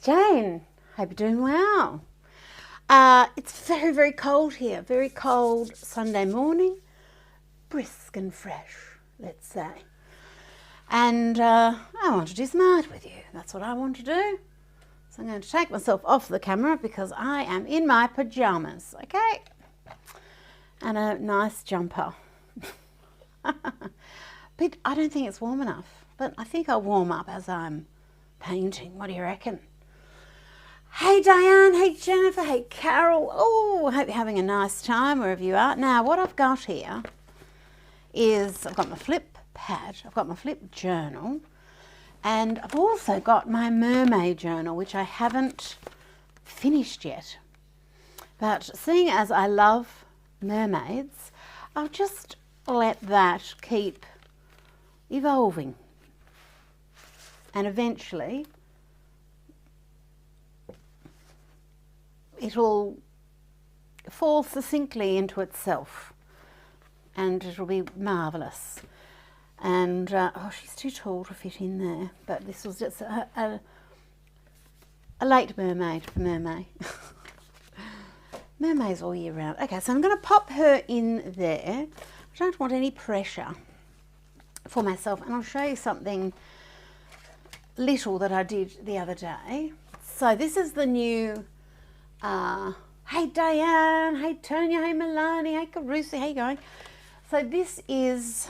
Jane. Hope you're doing well. It's very, very cold here. Very cold Sunday morning. Brisk and fresh, let's say. And I want to do some art with you. That's what I want to do. So I'm going to take myself off the camera because I am in my pajamas, okay? And a nice jumper. But I don't think it's warm enough. But I think I'll warm up as I'm painting. What do you reckon? Hey Diane, hey Jennifer, hey Carol. Oh, I hope you're having a nice time wherever you are. Now, what I've got here is I've got my flip pad, I've got my flip journal, and I've also got my Mermay journal, which I haven't finished yet. But seeing as I love mermaids, I'll just let that keep evolving. And eventually it'll fall succinctly into itself and it'll be marvellous. And oh, she's too tall to fit in there, but this was just a late mermaid for Mermay. Mermaids all year round. Okay, so I'm going to pop her in there. I don't want any pressure for myself, and I'll show you something little that I did the other day. So this is the new hey Diane, hey Tonya, hey Milani, hey Carusi, how you going? So this is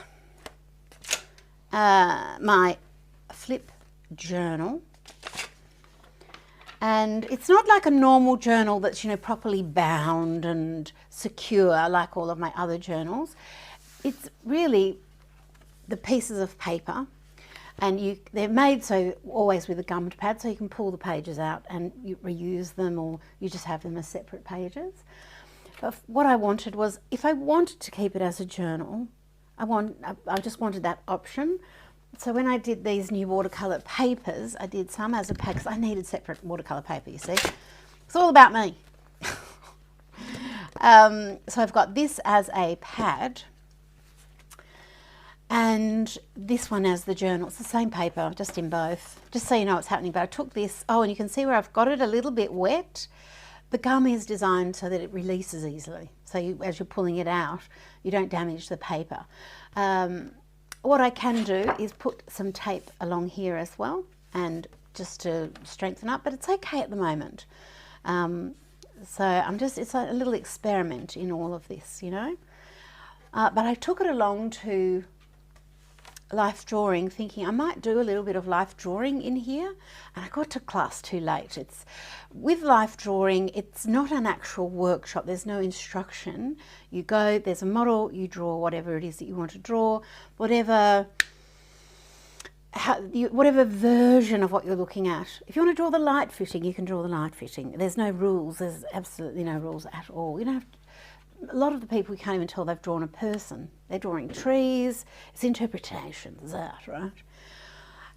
my flip journal, and it's not like a normal journal that's, you know, properly bound and secure like all of my other journals. It's really the pieces of paper, and they're made so always with a gummed pad, so you can pull the pages out and you reuse them, or you just have them as separate pages. But what I wanted was, if I wanted to keep it as a journal, I just wanted that option. So when I did these new watercolour papers, I did some as a pack because I needed separate watercolour paper, you see. It's all about me. So I've got this as a pad, and this one as the journal. It's the same paper, just in both, just so you know what's happening. But I took this, oh, and you can see where I've got it a little bit wet. The gum is designed so that it releases easily. So as you're pulling it out, you don't damage the paper. What I can do is put some tape along here as well, and just to strengthen up, but it's okay at the moment. So it's a little experiment in all of this, you know. But I took it along to life drawing thinking I might do a little bit of life drawing in here, and I got to class too late. It's with life drawing, it's not an actual workshop. There's no instruction. You go, there's a model, you draw whatever it is that you want to draw, whatever version of what you're looking at. If you want to draw the light fitting, you can draw the light fitting. There's no rules. There's absolutely no rules at all. You don't have to, a lot of the people, you can't even tell they've drawn a person. They're drawing trees. It's interpretations, that, right?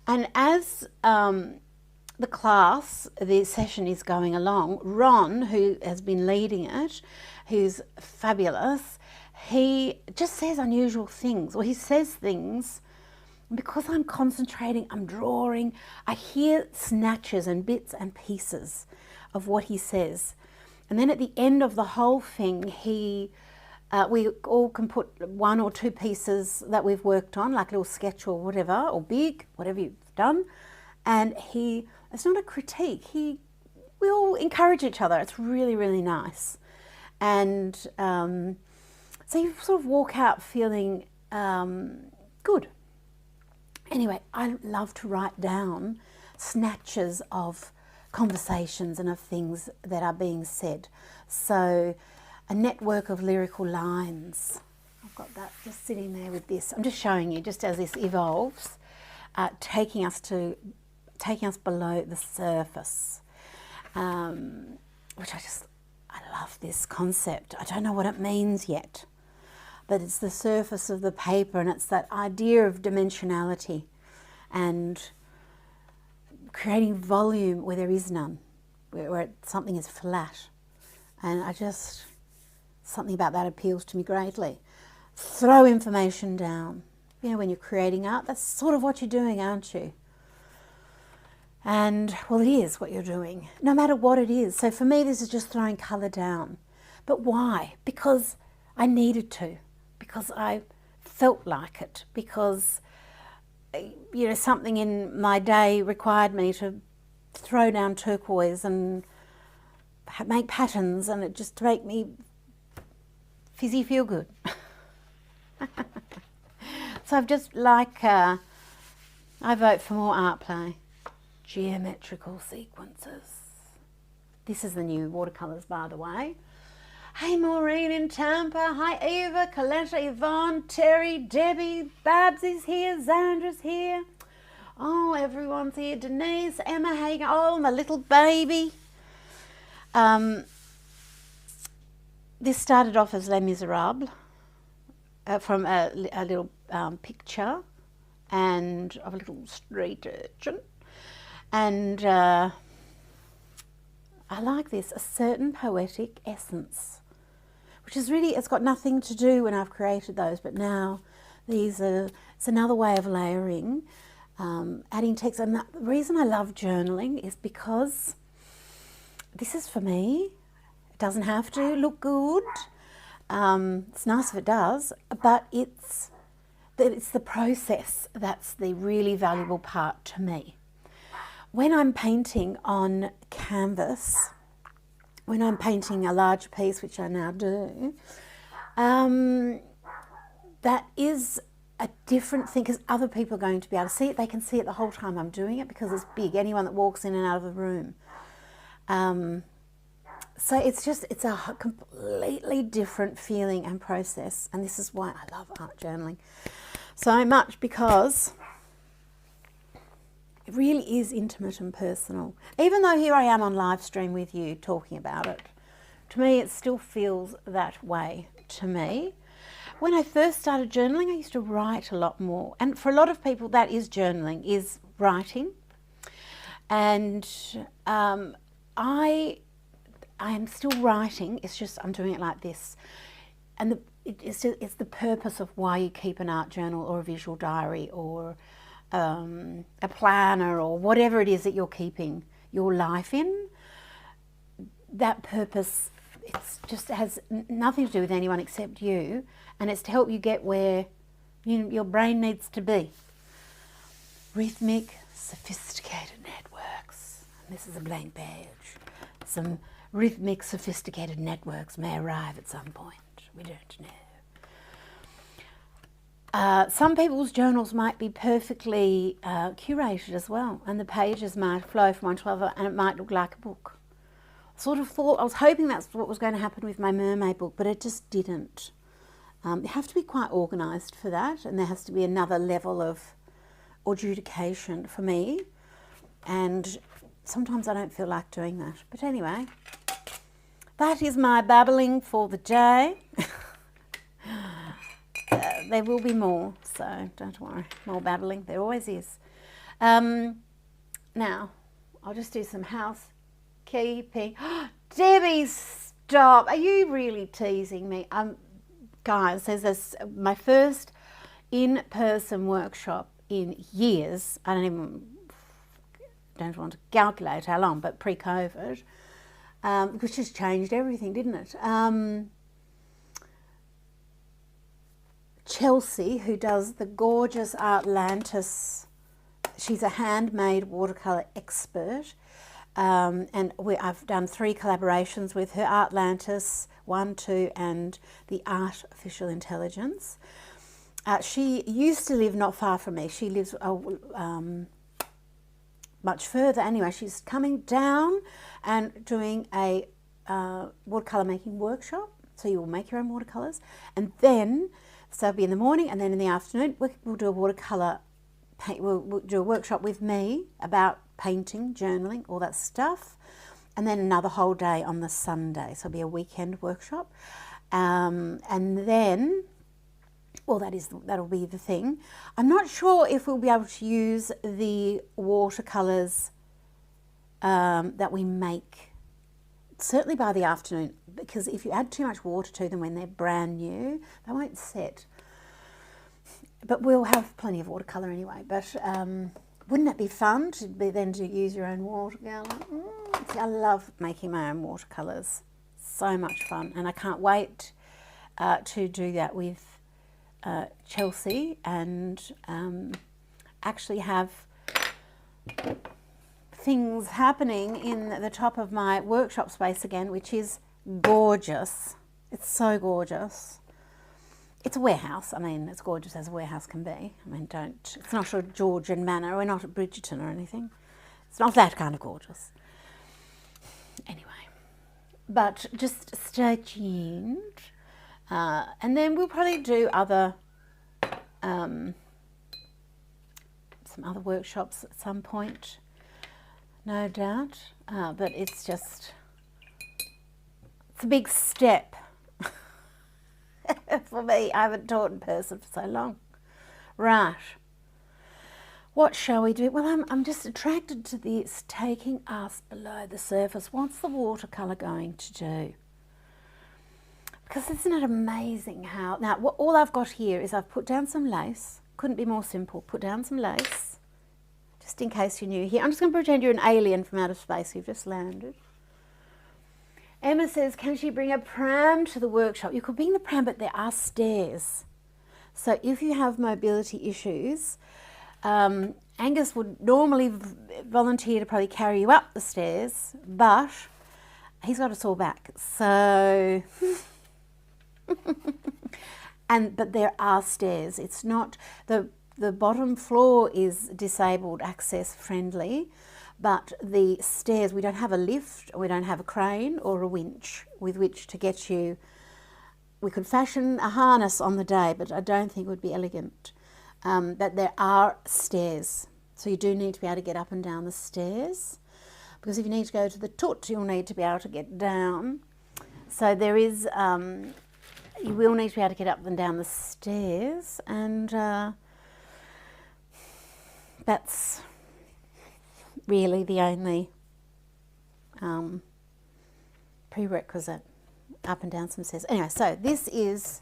And as the class, the session is going along, Ron, who has been leading it, who's fabulous, he just says unusual things, or he says things, because I'm concentrating, I'm drawing, I hear snatches and bits and pieces of what he says. And then at the end of the whole thing, we all can put one or two pieces that we've worked on, like a little sketch or whatever, or big, whatever you've done. And it's not a critique. We all encourage each other. It's really, really nice. And so you sort of walk out feeling good. Anyway, I love to write down snatches of conversations and of things that are being said. So a network of lyrical lines. I've got that just sitting there with this. I'm just showing you, just as this evolves, taking us below the surface, which I love this concept. I don't know what it means yet, but it's the surface of the paper, and it's that idea of dimensionality and creating volume where there is none, where something is flat. And something about that appeals to me greatly. Throw information down. You know, when you're creating art, that's sort of what you're doing, aren't you? And, well, it is what you're doing, no matter what it is. So for me, this is just throwing colour down. But why? Because I needed to, because I felt like it, because, you know, something in my day required me to throw down turquoise and make patterns, and it just made me fizzy feel good. So I've just like, I vote for more art play. Geometrical sequences. This is the new watercolours, by the way. Hey, Maureen in Tampa. Hi, Eva, Coletta, Yvonne, Terry, Debbie, Babs is here, Zandra's here. Oh, everyone's here. Denise, Emma Hagen. Oh, my little baby. This started off as Les Miserables from a little picture and of a little street urchin. And I like this, a certain poetic essence, which is really, it's got nothing to do when I've created those, but now these are, it's another way of layering, adding text. And the reason I love journaling is because this is for me. It doesn't have to look good. It's nice if it does, but it's the process that's the really valuable part to me. When I'm painting on canvas, when I'm painting a large piece, which I now do, that is a different thing because other people are going to be able to see it. They can see it the whole time I'm doing it because it's big. Anyone that walks in and out of the room. So it's a completely different feeling and process. And this is why I love art journaling so much, because it really is intimate and personal. Even though here I am on live stream with you talking about it, to me it still feels that way to me. When I first started journaling, I used to write a lot more. And for a lot of people, that is journaling, is writing. And I am still writing, it's just I'm doing it like this. And it's the purpose of why you keep an art journal or a visual diary or a planner or whatever it is that you're keeping your life in. That purpose, it's just has nothing to do with anyone except you, and it's to help you get where your brain needs to be. Rhythmic, sophisticated networks. And this is a blank page. Some rhythmic, sophisticated networks may arrive at some point. We don't know. Some people's journals might be perfectly curated as well, and the pages might flow from one to another, and it might look like a book. Sort of thought, I was hoping that's what was going to happen with my Mermaid book, but it just didn't. You have to be quite organised for that, and there has to be another level of adjudication for me, and sometimes I don't feel like doing that. But anyway, that is my babbling for the day. There will be more, so don't worry. More babbling, there always is. Now, I'll just do some housekeeping. Debbie, stop. Are you really teasing me? Guys, there's this, my first in-person workshop in years. I don't want to calculate how long, but pre-COVID, which has changed everything, didn't it? Chelsea, who does the gorgeous Artlantis, she's a handmade watercolour expert, and I've done 3 collaborations with her, Artlantis 1, 2 and the Artificial Intelligence. She used to live not far from me. She lives much further. Anyway, she's coming down and doing a watercolour making workshop, so you will make your own watercolours, and then so it'll be in the morning, and then in the afternoon we'll do a watercolour we'll do a workshop with me about painting, journaling, all that stuff, and then another whole day on the Sunday, so it'll be a weekend workshop, and then, well, that'll be the thing. I'm not sure if we'll be able to use the watercolours that we make, certainly by the afternoon, because if you add too much water to them when they're brand new, they won't set. But we'll have plenty of watercolour anyway. But Wouldn't it be fun to be then to use your own watercolor? See, I love making my own watercolors. So much fun, and I can't wait to do that with Chelsea and actually have things happening in the top of my workshop space again, which is gorgeous. It's so gorgeous. It's a warehouse. I mean, it's gorgeous as a warehouse can be. I mean, it's not a Georgian manor. We're not at Bridgerton or anything. It's not that kind of gorgeous. Anyway, but just stay tuned. And then we'll probably do other, some other workshops at some point, no doubt. But it's a big step. For me, I haven't taught in person for so long. Right. What shall we do? Well, I'm just attracted to this, taking us below the surface. What's the watercolour going to do? Because isn't it amazing how... Now, all I've got here is I've put down some lace. Couldn't be more simple. Put down some lace. Just in case you're new here. I'm just going to pretend you're an alien from outer space. You've just landed. Emma says, can she bring a pram to the workshop? You could bring the pram, but there are stairs. So if you have mobility issues, Angus would normally volunteer to probably carry you up the stairs, but he's got a sore back. So, but there are stairs. It's not, the bottom floor is disabled access friendly. But the stairs, we don't have a lift, we don't have a crane or a winch with which to get you. We could fashion a harness on the day, but I don't think it would be elegant. But there are stairs, so you do need to be able to get up and down the stairs, because if you need to go to the toot, you'll need to be able to get down. So there is, you will need to be able to get up and down the stairs, and that's really the only prerequisite, up and down some stairs. Anyway, so this is,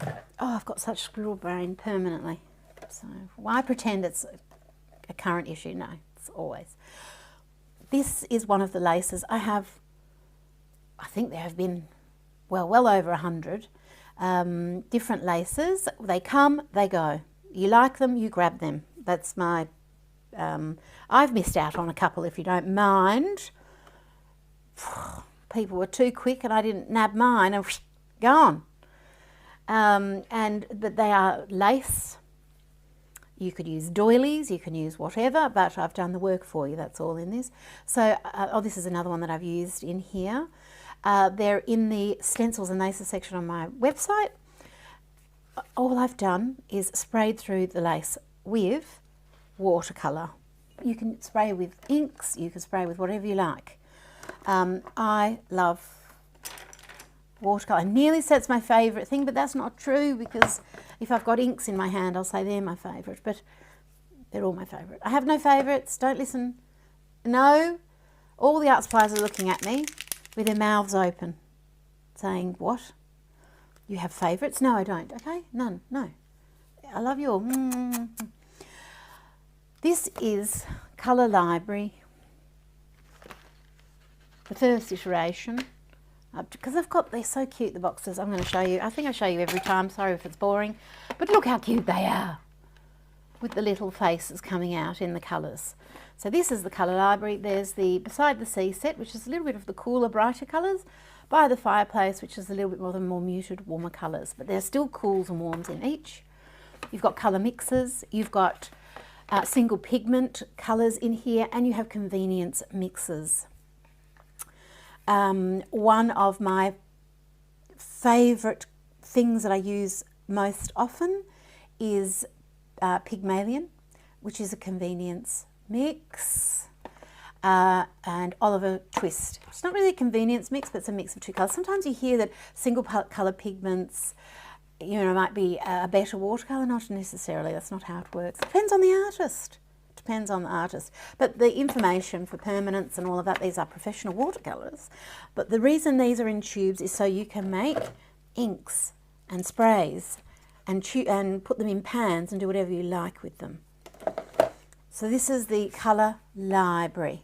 oh, I've got such squirrel brain permanently. So why pretend it's a current issue? No, it's always. This is one of the laces. I think there have been, well over 100 different laces. They come, they go. You like them, you grab them. That's my... I've missed out on a couple, if you don't mind. People were too quick and I didn't nab mine and gone. But they are lace. You could use doilies, you can use whatever, but I've done the work for you. That's all in this. So, this is another one that I've used in here. They're in the stencils and laces section on my website. All I've done is sprayed through the lace with watercolour. You can spray with inks, you can spray with whatever you like. I love watercolour. I nearly said it's my favourite thing, but that's not true, because if I've got inks in my hand, I'll say they're my favourite, but they're all my favourite. I have no favourites, don't listen. No, all the art supplies are looking at me with their mouths open, saying, what? You have favourites? No, I don't. Okay, none, no. I love you all. This is Colour Library, the first iteration, because they're so cute, the boxes. I'm going to show you. I think I show you every time. Sorry if it's boring, but look how cute they are, with the little faces coming out in the colours. So this is the Colour Library. There's the Beside the Sea set, which is a little bit of the cooler, brighter colours. By the Fireplace, which is a little bit more muted, warmer colours, but there's still cools and warms in each. You've got colour mixes. You've got single pigment colours in here, and you have convenience mixes. One of my favourite things that I use most often is Pygmalion, which is a convenience mix, and Oliver Twist. It's not really a convenience mix, but it's a mix of two colours. Sometimes you hear that single colour pigments, you know, might be a better watercolour. Not necessarily. That's not how it works. Depends on the artist. Depends on the artist. But the information for permanence and all of that, these are professional watercolours. But the reason these are in tubes is so you can make inks and sprays and put them in pans and do whatever you like with them. So this is the colour library.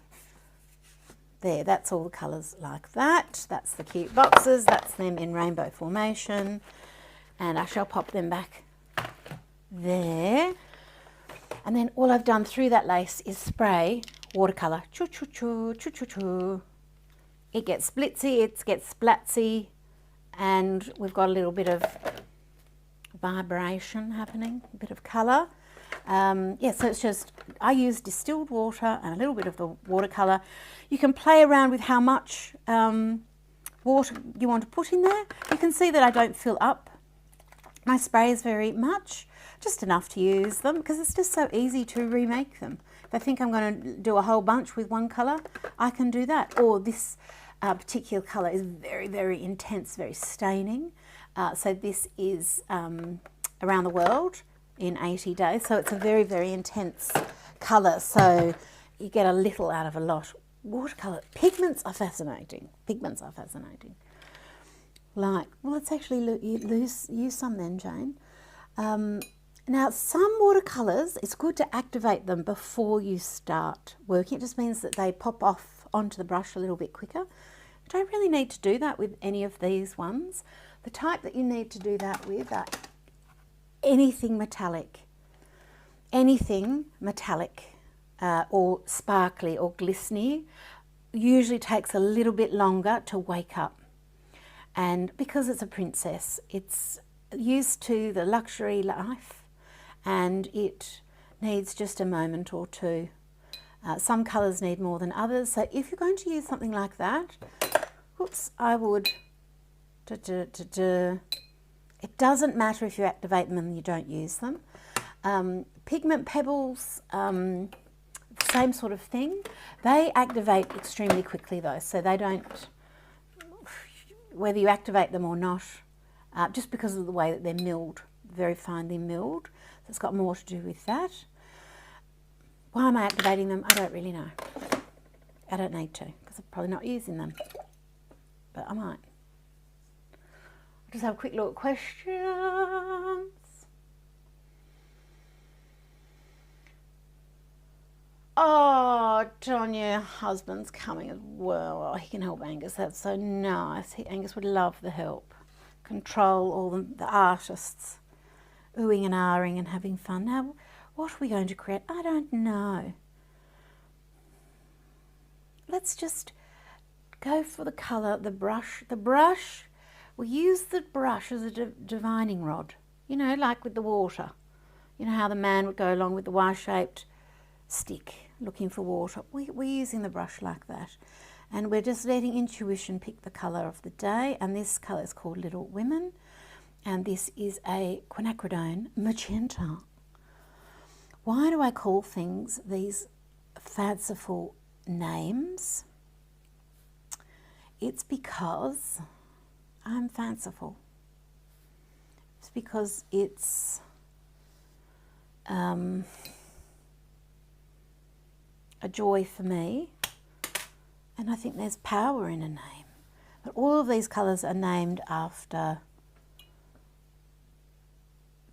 There, that's all the colours like that. That's the cute boxes. That's them in rainbow formation. And I shall pop them back there. And then all I've done through that lace is spray watercolour. Choo-choo-choo, choo-choo-choo. It gets splitsy, it gets splatsy, and we've got a little bit of vibration happening, a bit of colour. Yeah, so it's just, I use distilled water and a little bit of the watercolour. You can play around with how much water you want to put in there. You can see that I don't fill up my sprays very much, just enough to use them, because it's just so easy to remake them. If I think I'm going to do a whole bunch with one colour, I can do that. Or this particular colour is very, very intense, very staining. So this is Around the World in 80 days. So it's a very, very intense colour. So you get a little out of a lot. Watercolour pigments are fascinating. Pigments are fascinating. Like, well, let's actually use some then, Jane. Now, some watercolours, it's good to activate them before you start working. It just means that they pop off onto the brush a little bit quicker. You don't really need to do that with any of these ones. The type that you need to do that with are anything metallic. Anything metallic or sparkly or glistening usually takes a little bit longer to wake up. And because it's a princess, it's used to the luxury life, and it needs just a moment or two. Some colours need more than others. So if you're going to use something like that, oops, I would, it doesn't matter if you activate them and you don't use them. Pigment pebbles, same sort of thing. They activate extremely quickly though, so they don't, whether you activate them or not, just because of the way that they're milled, very finely milled. So it's got more to do with that. Why am I activating them? I don't really know. I don't need to, because I'm probably not using them, but I might. I'll just have a quick look at questions. Oh, John, your husband's coming as well. Oh, he can help Angus. That's so nice. Angus would love the help. Control all the artists oohing and ahhing and having fun. Now, what are we going to create? I don't know. Let's just go for the colour, the brush. The brush, we use the brush as a divining rod, you know, like with the water. You know how the man would go along with the Y-shaped stick looking for water. We're using the brush like that. And we're just letting intuition pick the colour of the day. And this colour is called Little Women. And this is a quinacridone magenta. Why do I call things these fanciful names? It's because I'm fanciful. It's because it's a joy for me. And I think there's power in a name. But all of these colours are named after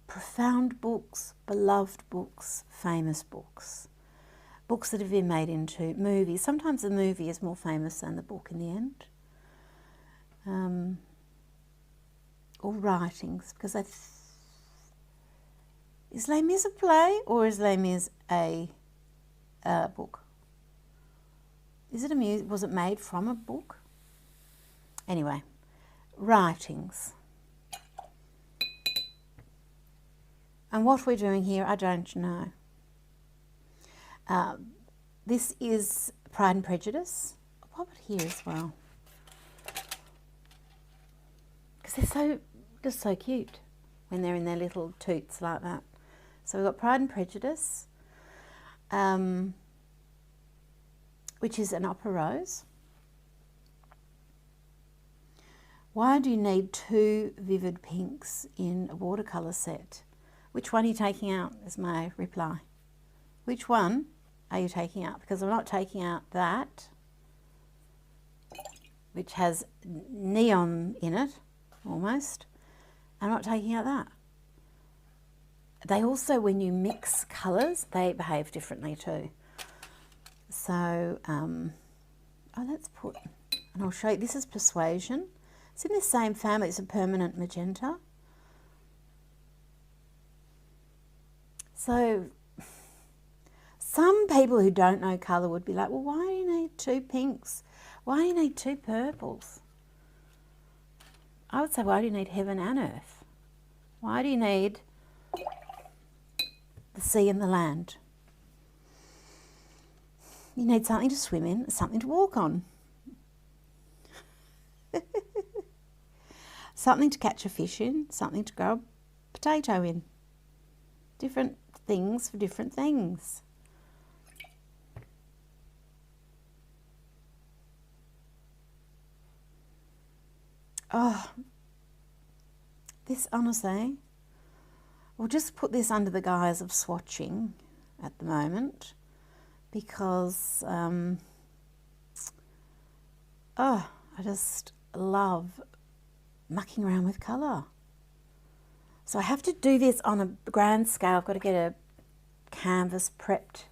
profound books, beloved books, famous books. Books that have been made into movies. Sometimes the movie is more famous than the book in the end. Or writings, because is Les Mis a play or is Les Mis a book? Is it a was it made from a book? Anyway, writings. And what we're doing here, I don't know. This is Pride and Prejudice. I'll pop it here as well. Because they're just so cute when they're in their little toots like that. So we've got Pride and Prejudice, which is an opera rose. Why do you need 2 vivid pinks in a watercolour set? Which one are you taking out is my reply. Which one are you taking out? Because I'm not taking out that, which has neon in it, almost. I'm not taking out that. they also, when you mix colours, they behave differently too. So, oh, let's put, and I'll show you, this is Persuasion. It's in the same family, it's a permanent magenta. So, some people who don't know colour would be like, well, why do you need 2 pinks? Why do you need 2 purples? I would say, why do you need heaven and earth? Why do you need the sea and the land? You need something to swim in, something to walk on. Something to catch a fish in, something to grow a potato in. Different things for different things. Oh, this, honestly, we'll just put this under the guise of swatching at the moment, because oh, I just love mucking around with colour. So I have to do this on a grand scale. I've got to get a canvas prepped.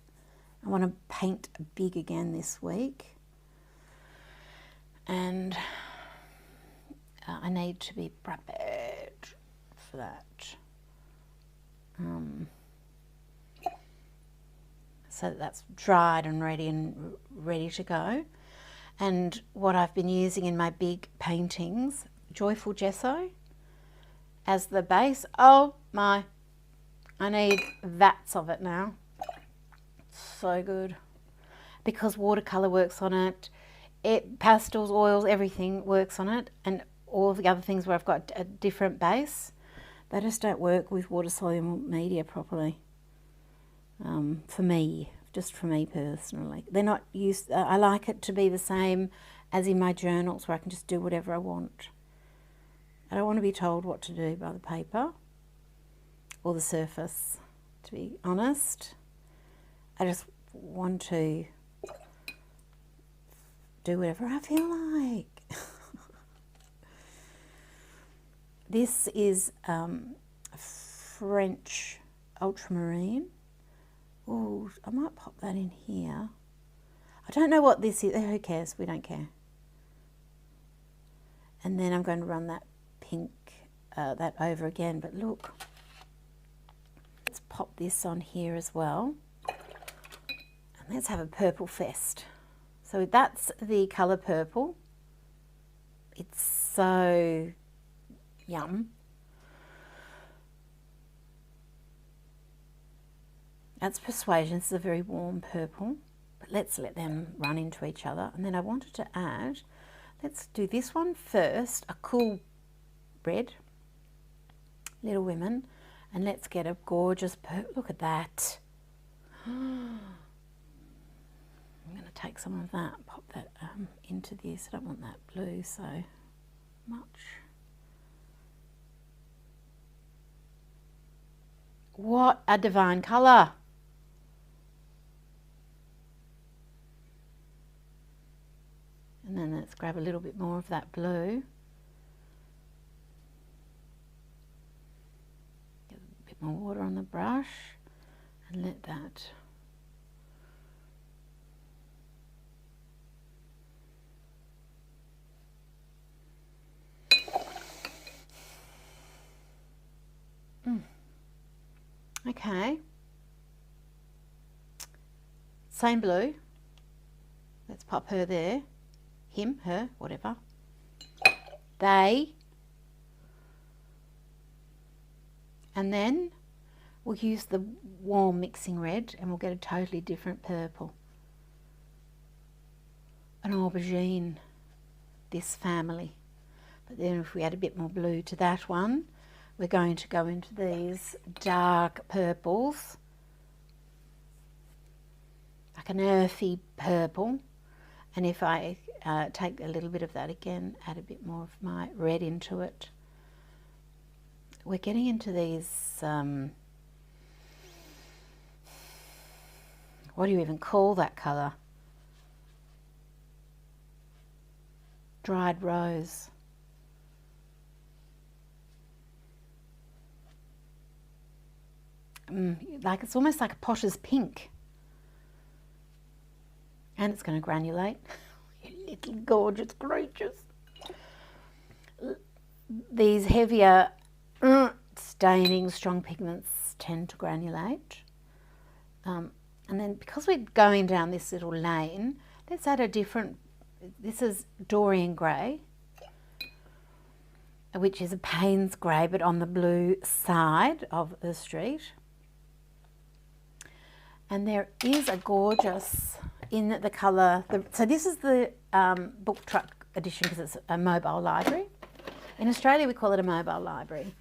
I want to paint big again this week, and I need to be prepared for that. So that's dried and ready to go. And what I've been using in my big paintings, Joyful Gesso as the base. Oh my, I need vats of it now. So good, because watercolour works on it, pastels, oils, everything works on it, and all the other things where I've got a different base, they just don't work with water-soluble media properly. For me, just for me personally. They're not used, I like it to be the same as in my journals, where I can just do whatever I want. I don't want to be told what to do by the paper or the surface, to be honest. I just want to do whatever I feel like. This is French ultramarine. Oh, I might pop that in here. I don't know what this is. Who cares? We don't care. And then I'm going to run that pink, that over again. But look, let's pop this on here as well. And let's have a purple fest. So that's the colour purple. It's so yum. That's Persuasion. This is a very warm purple, but let's let them run into each other. And then I wanted to add, let's do this one first, a cool red, Little Women, and let's get a gorgeous purple. Look at that. I'm going to take some of that, pop that into this. I don't want that blue so much. What a divine colour. And then let's grab a little bit more of that blue. Get a bit more water on the brush and let that. Okay. Same blue. Let's pop her there. Him, her, whatever. They. And then we'll use the warm mixing red and we'll get a totally different purple. An aubergine, this family. But then if we add a bit more blue to that one, we're going to go into these dark purples, like an earthy purple. And if I take a little bit of that again, add a bit more of my red into it, we're getting into these, what do you even call that colour? Dried rose. like it's almost like a potter's pink. And it's going to granulate. You little gorgeous creatures. These heavier staining, strong pigments tend to granulate. And then because we're going down this little lane, let's add a different, this is Dorian Grey, which is a Payne's Grey, but on the blue side of the street. And there is a gorgeous, in the colour, so this is the book truck edition because it's a mobile library. In Australia we call it a mobile library.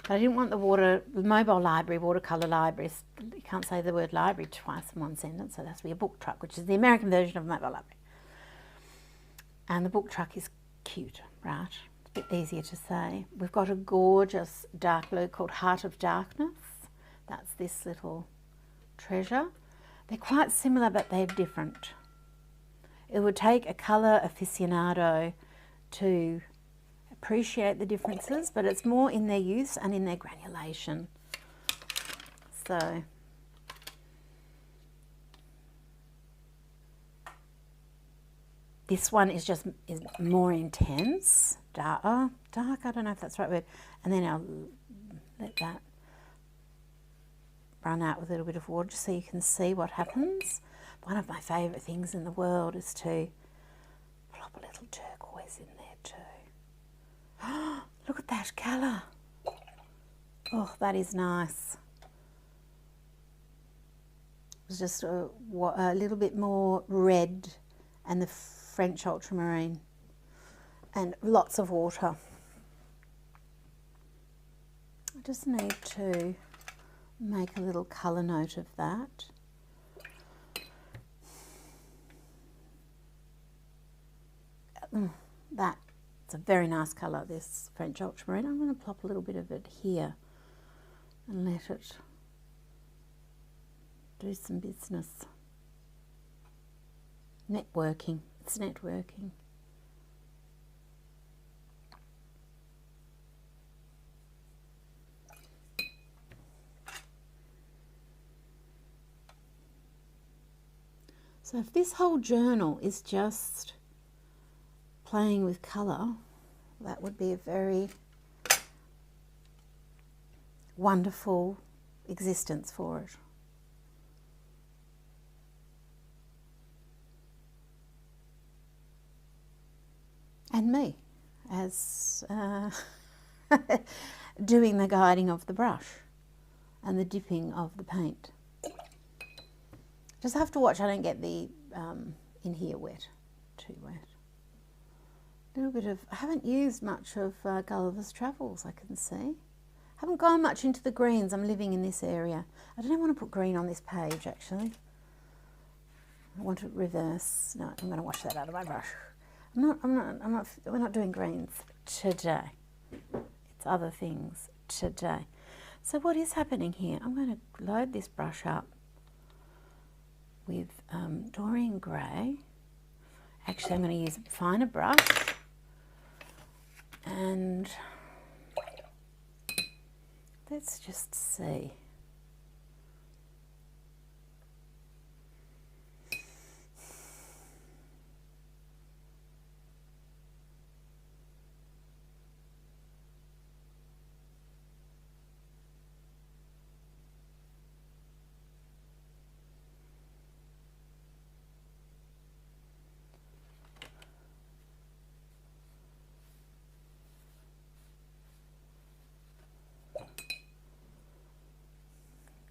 But I didn't want the mobile library, watercolour libraries. You can't say the word library twice in one sentence, so it has to be a book truck, which is the American version of a mobile library. And the book truck is cute, right? It's a bit easier to say. We've got a gorgeous dark blue called Heart of Darkness. That's this little treasure. They're quite similar, but they're different. It would take a colour aficionado to appreciate the differences, but it's more in their use and in their granulation. So this one is more intense, dark, I don't know if that's the right word, and then I'll let that run out with a little bit of water just so you can see what happens. One of my favourite things in the world is to plop a little turquoise in there too. Look at that colour. Oh, that is nice. It's just a little bit more red and the French ultramarine and lots of water. I just need to make a little colour note of that. It's a very nice colour, this French ultramarine. I'm going to plop a little bit of it here and let it do some business. Networking, it's networking. So if this whole journal is just playing with colour, that would be a very wonderful existence for it. And me as doing the guiding of the brush and the dipping of the paint. Just have to watch I don't get the in here wet, too wet. A little bit of, I haven't used much of Gulliver's Travels, I can see. Haven't gone much into the greens. I'm living in this area. I don't want to put green on this page actually. I want to reverse. No, I'm going to wash that out of my brush. We're not doing greens today. It's other things today. So what is happening here? I'm going to load this brush up with Dorian Grey. Actually, I'm going to use a finer brush and let's just see.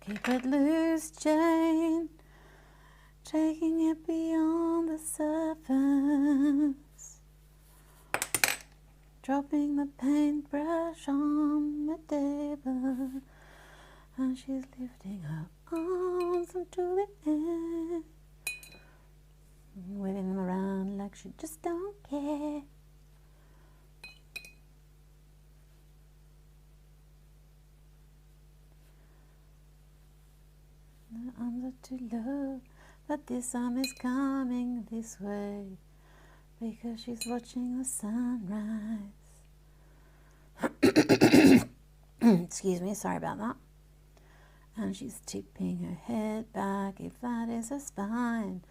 Keep it loose, Jane, taking it beyond the surface, dropping the paintbrush on the table, and she's lifting her arms unto the air, waving them around like she just don't care. The arms are too low, but this arm is coming this way because she's watching the sunrise. Excuse me, sorry about that. And she's tipping her head back, if that is her spine,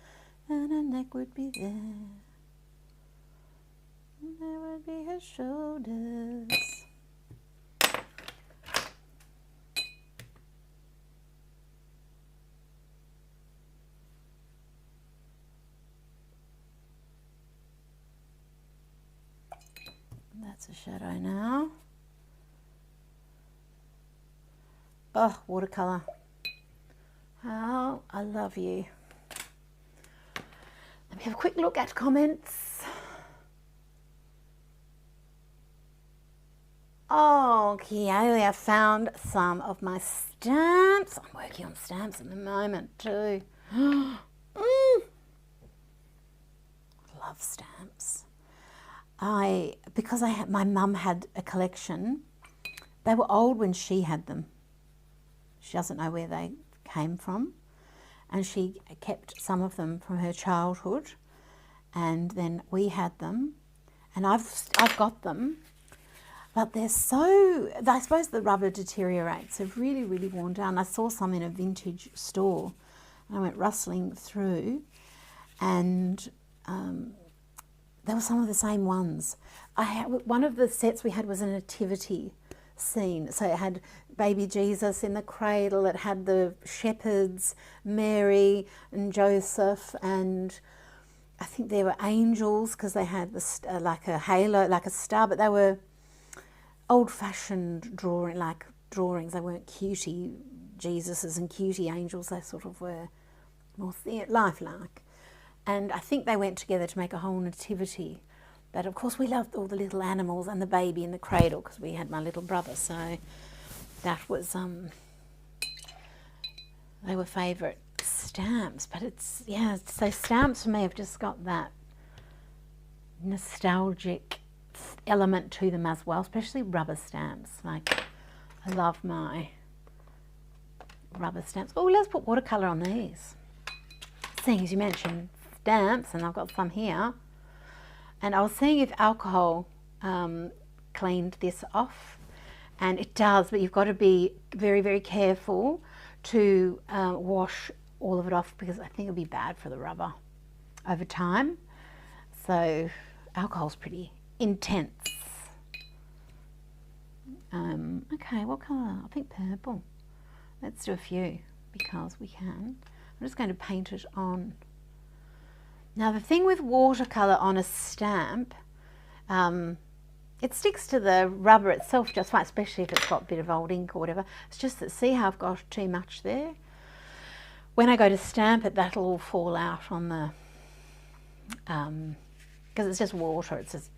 and her neck would be there. And there would be her shoulders. That's a shadow now. Oh, watercolour. How I love you. Let me have a quick look at comments. Oh, Kealia found some of my stamps. I'm working on stamps at the moment too. Love stamps. Because my mum had a collection. They were old when she had them. She doesn't know where they came from, and she kept some of them from her childhood, and then we had them, and I've got them, but they're so, I suppose the rubber deteriorates. They've really, really worn down. I saw some in a vintage store, and I went rustling through, and they were some of the same ones. One of the sets we had was a nativity scene, so it had baby Jesus in the cradle, it had the shepherds, Mary and Joseph, and I think there were angels because they had this like a halo, like a star, but they were old-fashioned drawings. They weren't cutie Jesuses and cutie angels. They sort of were more lifelike, and I think they went together to make a whole nativity. But of course we loved all the little animals and the baby in the cradle because we had my little brother, so that was, they were favourite stamps. But it's, yeah, so stamps for me have just got that nostalgic element to them as well, especially rubber stamps. Like, I love my rubber stamps. Oh, let's put watercolour on these. Seeing as you mentioned stamps, and I've got some here. And I was seeing if alcohol cleaned this off, and it does, but you've got to be very, very careful to wash all of it off, because I think it'll be bad for the rubber over time. So alcohol's pretty intense. Okay, what colour? I think purple. Let's do a few because we can. I'm just going to paint it on. Now the thing with watercolour on a stamp, it sticks to the rubber itself just fine, especially if it's got a bit of old ink or whatever. It's just that, see how I've got too much there? When I go to stamp it, that'll all fall out on the, because it's just water, it's just,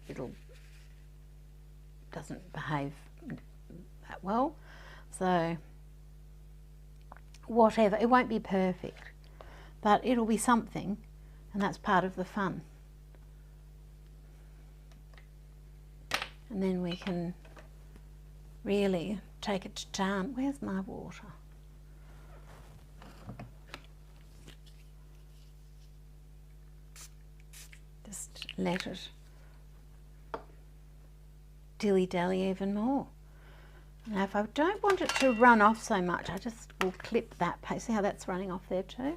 doesn't behave that well. So whatever, it won't be perfect, but it'll be something. And that's part of the fun. And then we can really take it to town. Where's my water? Just let it dilly-dally even more. Now if I don't want it to run off so much, I just will clip that page. See how that's running off there too?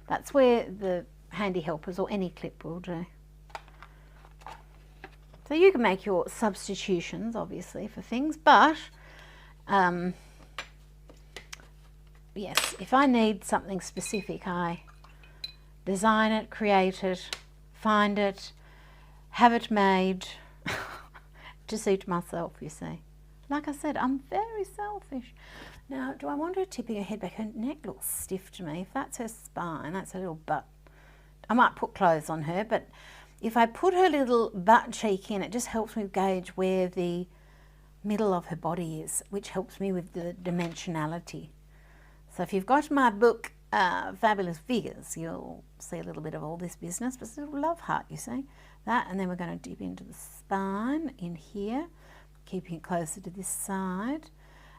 That's where the handy helpers or any clip will do. So you can make your substitutions obviously for things, but yes, if I need something specific, I design it, create it, find it, have it made to suit myself, you see. Like I said, I'm very selfish. Now, do I want her tipping her head back? Her neck looks stiff to me. If that's her spine, that's her little butt. I might put clothes on her, but if I put her little butt cheek in, it just helps me gauge where the middle of her body is, which helps me with the dimensionality. So if you've got my book, Fabulous Figures, you'll see a little bit of all this business, but it's a little love heart, you see. That, and then we're going to dip into the spine in here, keeping it closer to this side.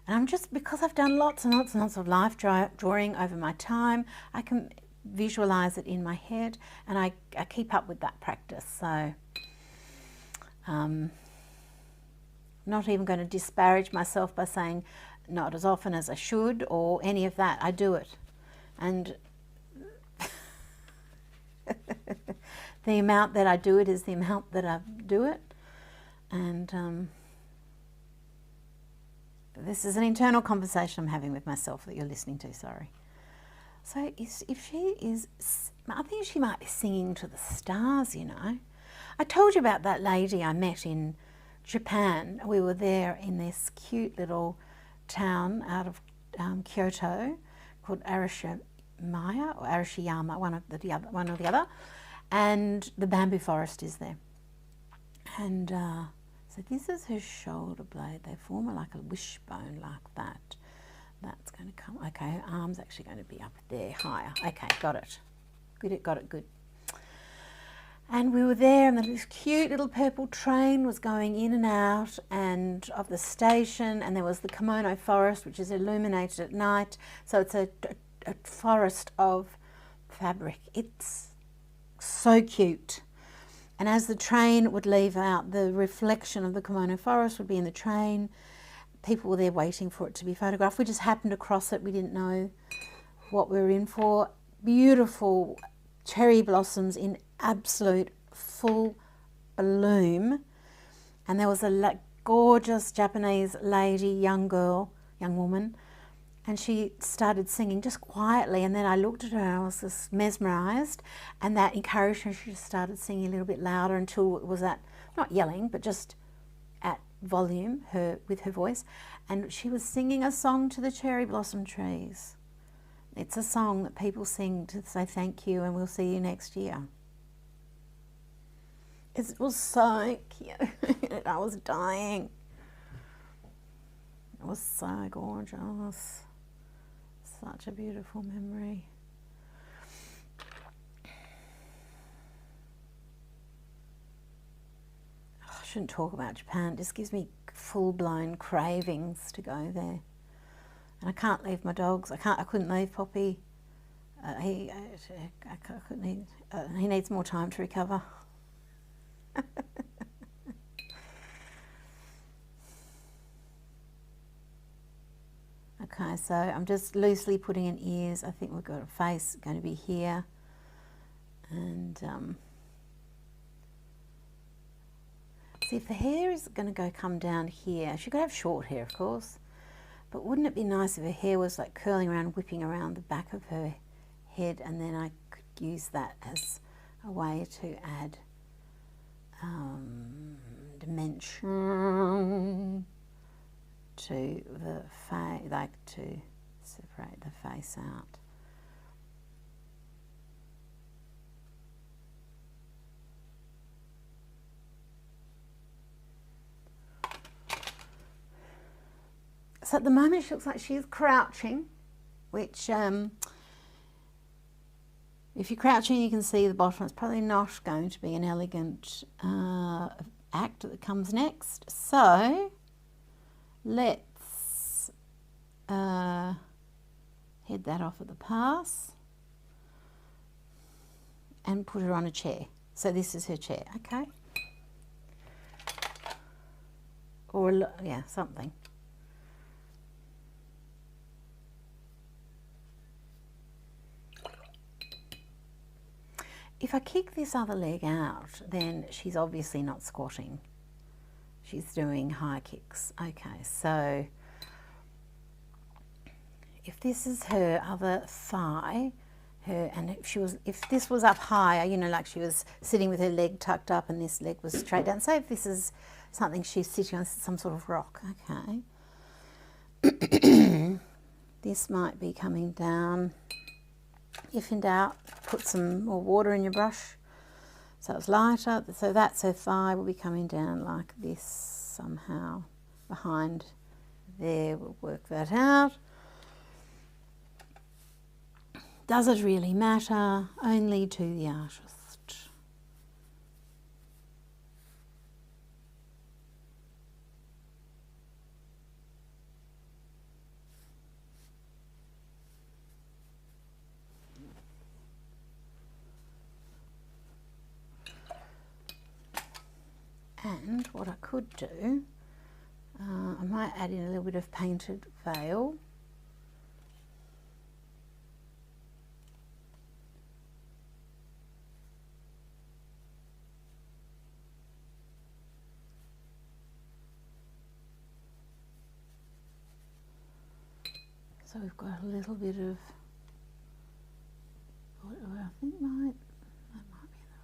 And I'm just, because I've done lots and lots and lots of life drawing over my time, I can visualize it in my head, and I keep up with that practice. So not even going to disparage myself by saying not as often as I should or any of that. I do it. And the amount that I do it is the amount that I do it. And this is an internal conversation I'm having with myself that you're listening to, sorry. So if she is, I think she might be singing to the stars, you know. I told you about that lady I met in Japan. We were there in this cute little town out of Kyoto called Arashiyama or Arashiyama, one or the other, and the bamboo forest is there. And so this is her shoulder blade. They form like a wishbone like that. That's going to come. Okay, her arm's actually going to be up there higher. Okay, got it. Good, got it, good. And we were there, and this cute little purple train was going in and out and of the station, and there was the kimono forest, which is illuminated at night. So it's a forest of fabric. It's so cute. And as the train would leave out, the reflection of the kimono forest would be in the train. People were there waiting for it to be photographed. We just happened to cross it. We didn't know what we were in for. Beautiful cherry blossoms in absolute full bloom. And there was a gorgeous Japanese lady, young woman, and she started singing just quietly, and then I looked at her and I was just mesmerised, and that encouraged her. She just started singing a little bit louder until it was at, not yelling, but just at volume, with her voice, and she was singing a song to the cherry blossom trees. It's a song that people sing to say thank you and we'll see you next year. It was so cute. I was dying. It was so gorgeous. Such a beautiful memory. I shouldn't talk about Japan. It just gives me full-blown cravings to go there. And I can't leave my dogs. I couldn't leave Poppy. He needs more time to recover. Okay, so I'm just loosely putting in ears. I think we've got a face going to be here. And see, if the hair is going to come down here, she could have short hair, of course. But wouldn't it be nice if her hair was like curling around, whipping around the back of her head, and then I could use that as a way to add dimension to the face, like to separate the face out. So at the moment she looks like she's crouching, which if you're crouching you can see the bottom. It's probably not going to be an elegant act that comes next. So let's head that off at the pass and put her on a chair. So this is her chair, okay? Or, yeah, something. If I kick this other leg out, then she's obviously not squatting. She's doing high kicks. Okay, so if this is her other thigh, and if this was up higher, you know, like she was sitting with her leg tucked up and this leg was straight down. Say if this is something she's sitting on, some sort of rock, okay. This might be coming down. If in doubt, put some more water in your brush so it's lighter. So that's her thigh, will be coming down like this somehow behind there. We'll work that out. Does it really matter? Only to the artist. And what I could do, I might add in a little bit of painted veil. So we've got a little bit of, I think that might be the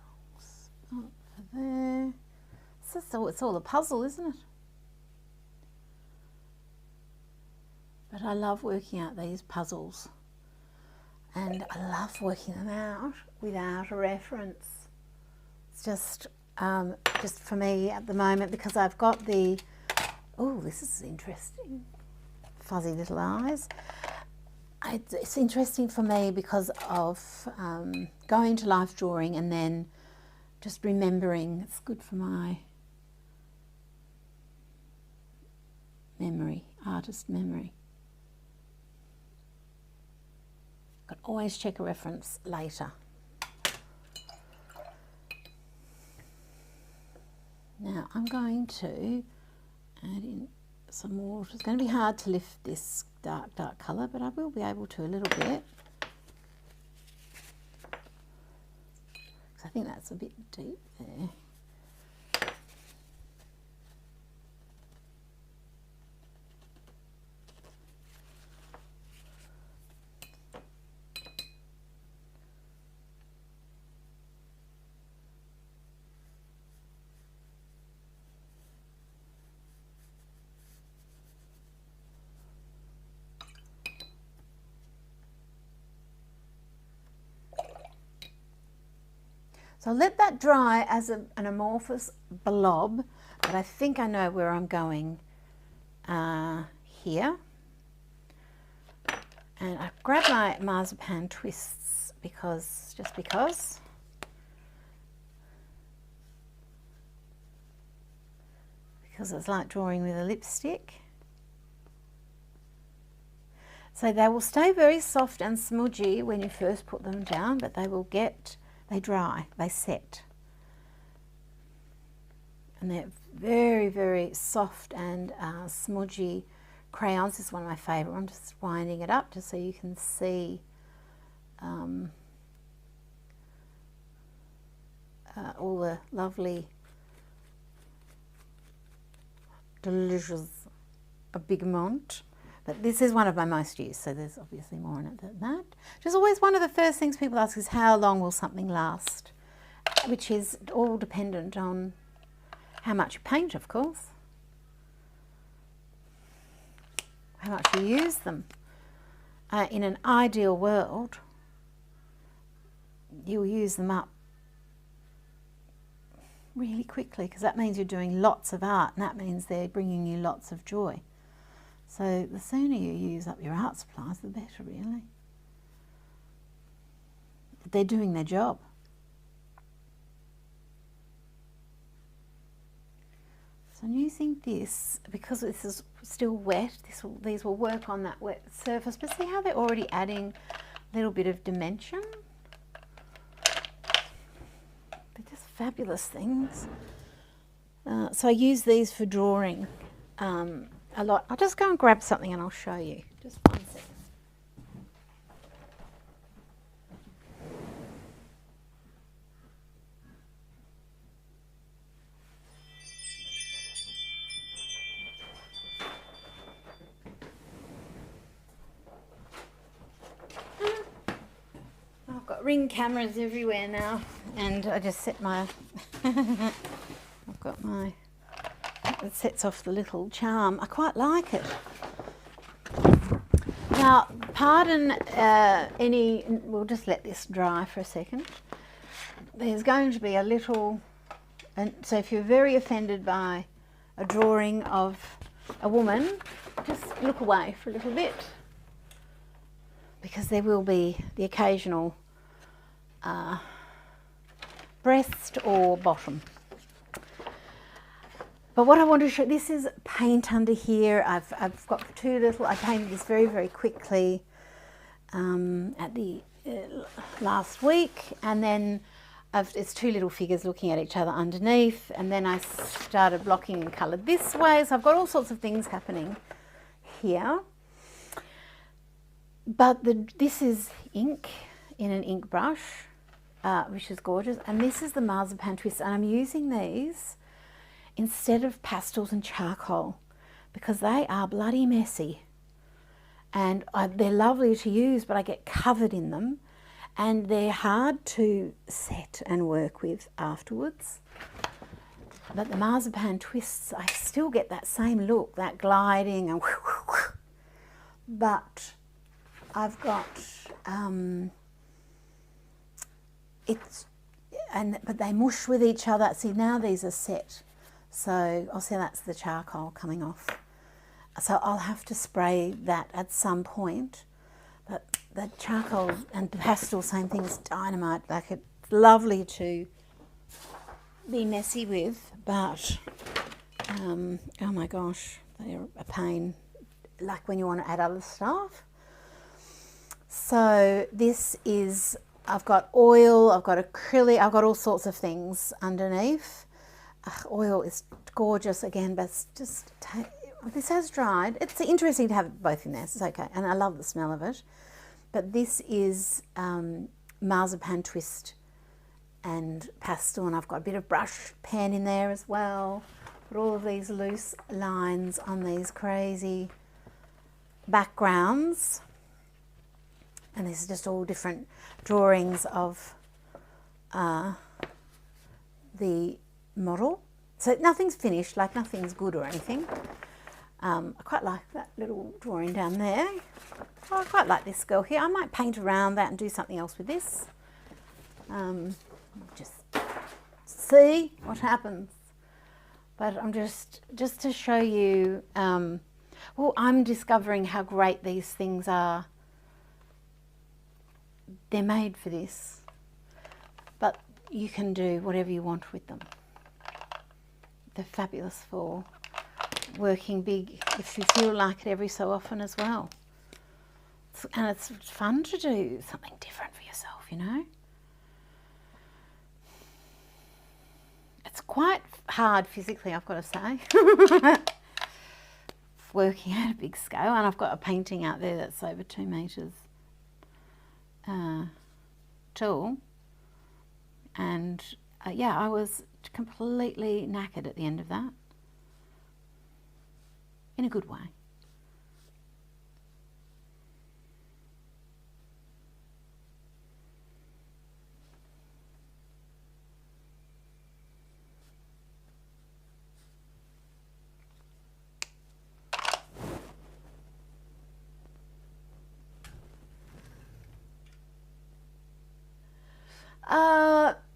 wrong spot for there. It's all a puzzle, isn't it? But I love working out these puzzles, and I love working them out without a reference. It's just for me at the moment, because I've got the, oh, this is interesting, fuzzy little eyes. It's interesting for me because of going to life drawing and then just remembering. It's good for my memory, artist memory. Can always check a reference later. Now I'm going to add in some water. It's going to be hard to lift this dark colour, but I will be able to a little bit. So I think that's a bit deep there. So I'll let that dry as an amorphous blob, but I think I know where I'm going here. And I grab my marzipan twists because it's like drawing with a lipstick. So they will stay very soft and smudgy when you first put them down, but they dry, they set. And they're very, very soft and smudgy crayons. This is one of my favourite. I'm just winding it up just so you can see all the lovely, delicious pigment. But this is one of my most used, so there's obviously more in it than that. Just always one of the first things people ask is how long will something last, which is all dependent on how much you paint, of course, how much you use them. In an ideal world, you'll use them up really quickly, because that means you're doing lots of art, and that means they're bringing you lots of joy. So the sooner you use up your art supplies, the better, really. They're doing their job. So I'm using this, because this is still wet, these will work on that wet surface, but see how they're already adding a little bit of dimension? They're just fabulous things. So I use these for drawing a lot. I'll just go and grab something and I'll show you. Just one second. I've got Ring cameras everywhere now, and I just set my I've got my, it sets off the little charm. I quite like it. Now, pardon we'll just let this dry for a second. There's going to be a little, and so if you're very offended by a drawing of a woman, just look away for a little bit, because there will be the occasional breast or bottom. But what I want to show, this is paint under here. I've got two little, I painted this very, very quickly at the last week, and then it's two little figures looking at each other underneath, and then I started blocking in colour this way. So I've got all sorts of things happening here. But this is ink in an ink brush, which is gorgeous. And this is the marzipan twist, and I'm using these instead of pastels and charcoal because they are bloody messy. And they're lovely to use, but I get covered in them. And they're hard to set and work with afterwards. But the marzipan twists, I still get that same look, that gliding and but I've got but they mush with each other. See, now these are set. So I'll see that's the charcoal coming off. So I'll have to spray that at some point. But the charcoal and the pastel, same thing, is dynamite. Like, it's lovely to be messy with, but oh my gosh, they're a pain. Like when you want to add other stuff. So this is, I've got oil, I've got acrylic, I've got all sorts of things underneath. Oil is gorgeous again, but it's just, this has dried. It's interesting to have both in there, so it's okay. And I love the smell of it. But this is marzipan twist and pastel, and I've got a bit of brush pen in there as well. Put all of these loose lines on these crazy backgrounds. And this is just all different drawings of the model. So nothing's finished, like nothing's good or anything. I quite like that little drawing down there. Oh, I quite like this girl here. I might paint around that and do something else with this. Just see what happens. But I'm just to show you, well, I'm discovering how great these things are. They're made for this, but you can do whatever you want with them. They're fabulous for working big if you feel like it every so often as well. And it's fun to do something different for yourself, you know. It's quite hard physically, I've got to say. Working at a big scale, and I've got a painting out there that's over 2 meters tall, and yeah, I was completely knackered at the end of that, in a good way.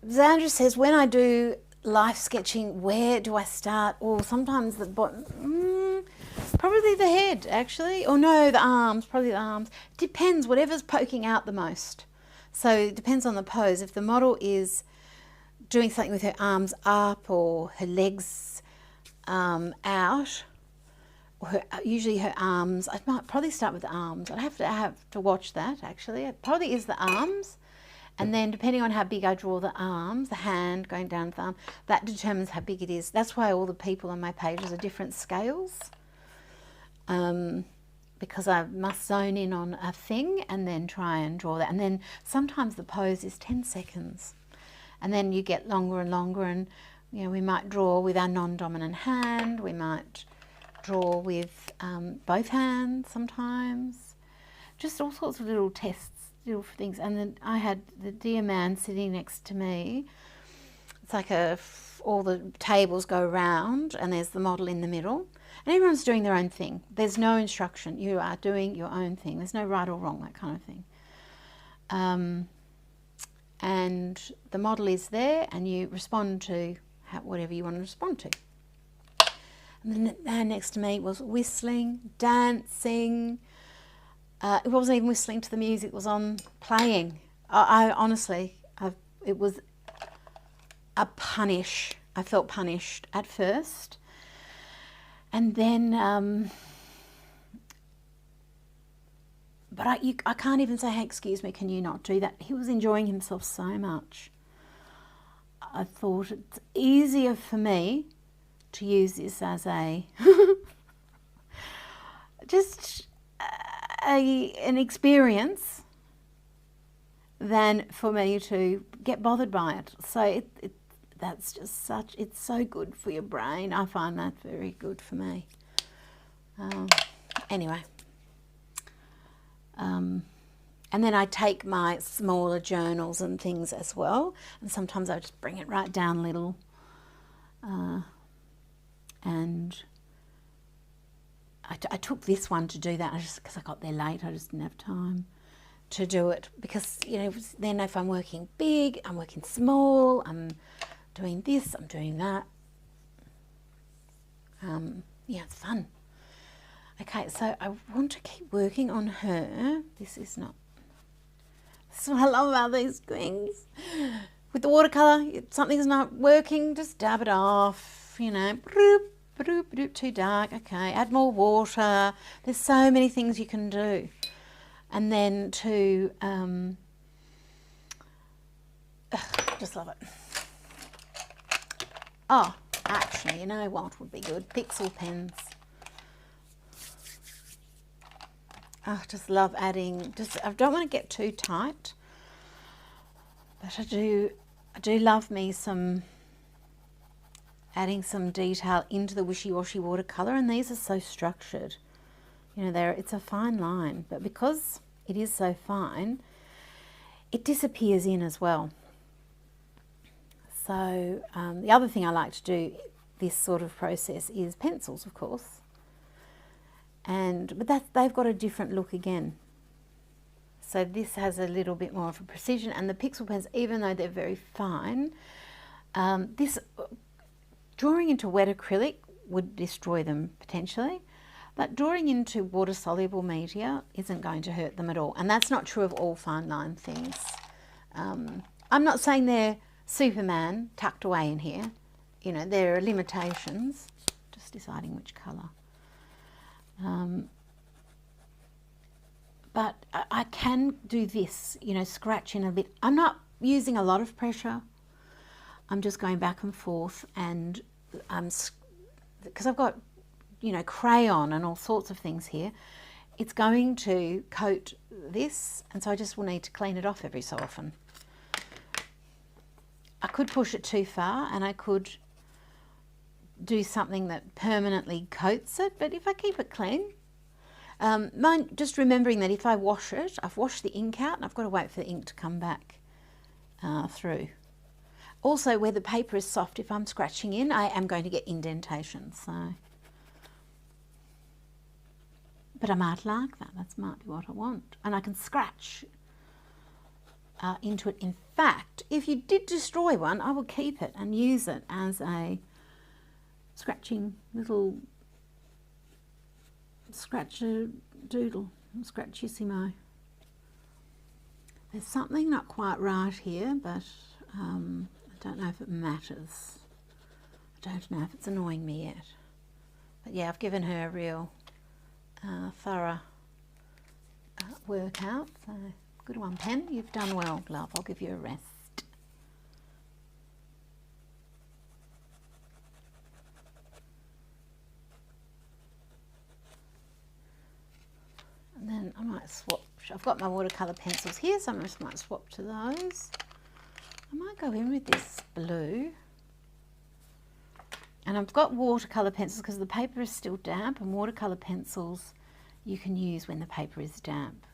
Zandra says, when I do life sketching, where do I start? Or sometimes the bottom, probably the head actually, or no, the arms, probably the arms. Depends, whatever's poking out the most. So it depends on the pose. If the model is doing something with her arms up or her legs out, or usually her arms, I might probably start with the arms. I'd have to watch that actually. It probably is the arms. And then depending on how big I draw the arms, the hand going down the arm, that determines how big it is. That's why all the people on my pages are different scales. Because I must zone in on a thing and then try and draw that. And then sometimes the pose is 10 seconds. And then you get longer and longer, and you know, we might draw with our non-dominant hand. We might draw with both hands sometimes. Just all sorts of little tests. Little things. And then I had the dear man sitting next to me. It's like all the tables go round and there's the model in the middle, and everyone's doing their own thing. There's no instruction. You are doing your own thing. There's no right or wrong, that kind of thing. And the model is there, and you respond to whatever you want to respond to. And then the man next to me was whistling, dancing. It wasn't even whistling to the music, it was on playing. I honestly, it was a punish. I felt punished at first. And then, but I can't even say, hey, excuse me, can you not do that? He was enjoying himself so much. I thought it's easier for me to use this as a just an experience than for me to get bothered by it. So that's just it's so good for your brain. I find that very good for me. Anyway, and then I take my smaller journals and things as well, and sometimes I just bring it right down a little, and I took this one to do that just because I got there late. I just didn't have time to do it, because you know, then if I'm working big, I'm working small, I'm doing this, I'm doing that. Yeah, it's fun. Okay, so I want to keep working on her. This is what I love about these things. With the watercolour, if something's not working, just dab it off, you know. Too dark, okay, add more water. There's so many things you can do. And then to, just love it. Oh, actually, you know what would be good? Pixel pens. I just love adding, I don't want to get too tight, but I do love me adding some detail into the wishy-washy watercolour, and these are so structured. You know, it's a fine line, but because it is so fine, it disappears in as well. So the other thing I like to do this sort of process is pencils, of course. But they've got a different look again. So this has a little bit more of a precision, and the pixel pens, even though they're very fine, this drawing into wet acrylic would destroy them potentially, but drawing into water soluble media isn't going to hurt them at all. And that's not true of all fine line things. I'm not saying they're Superman tucked away in here. You know, there are limitations. Just deciding which colour. But I can do this, you know, scratch in a bit. I'm not using a lot of pressure. I'm just going back and forth, and because I've got, you know, crayon and all sorts of things here, it's going to coat this, and so I just will need to clean it off every so often. I could push it too far, and I could do something that permanently coats it, but if I keep it clean, mind just remembering that if I wash it, I've washed the ink out and I've got to wait for the ink to come back through. Also, where the paper is soft, if I'm scratching in, I am going to get indentations. So, but I might like that. That might be what I want, and I can scratch into it. In fact, if you did destroy one, I will keep it and use it as a scratching little scratcher doodle, scratchissimo. There's something not quite right here, but I don't know if it matters. I don't know if it's annoying me yet. But yeah, I've given her a real thorough workout. So good one, pen. You've done well, love. I'll give you a rest. And then I might swap. I've got my watercolour pencils here, so I just might swap to those. I might go in with this blue. And I've got watercolour pencils because the paper is still damp, and watercolour pencils you can use when the paper is damp.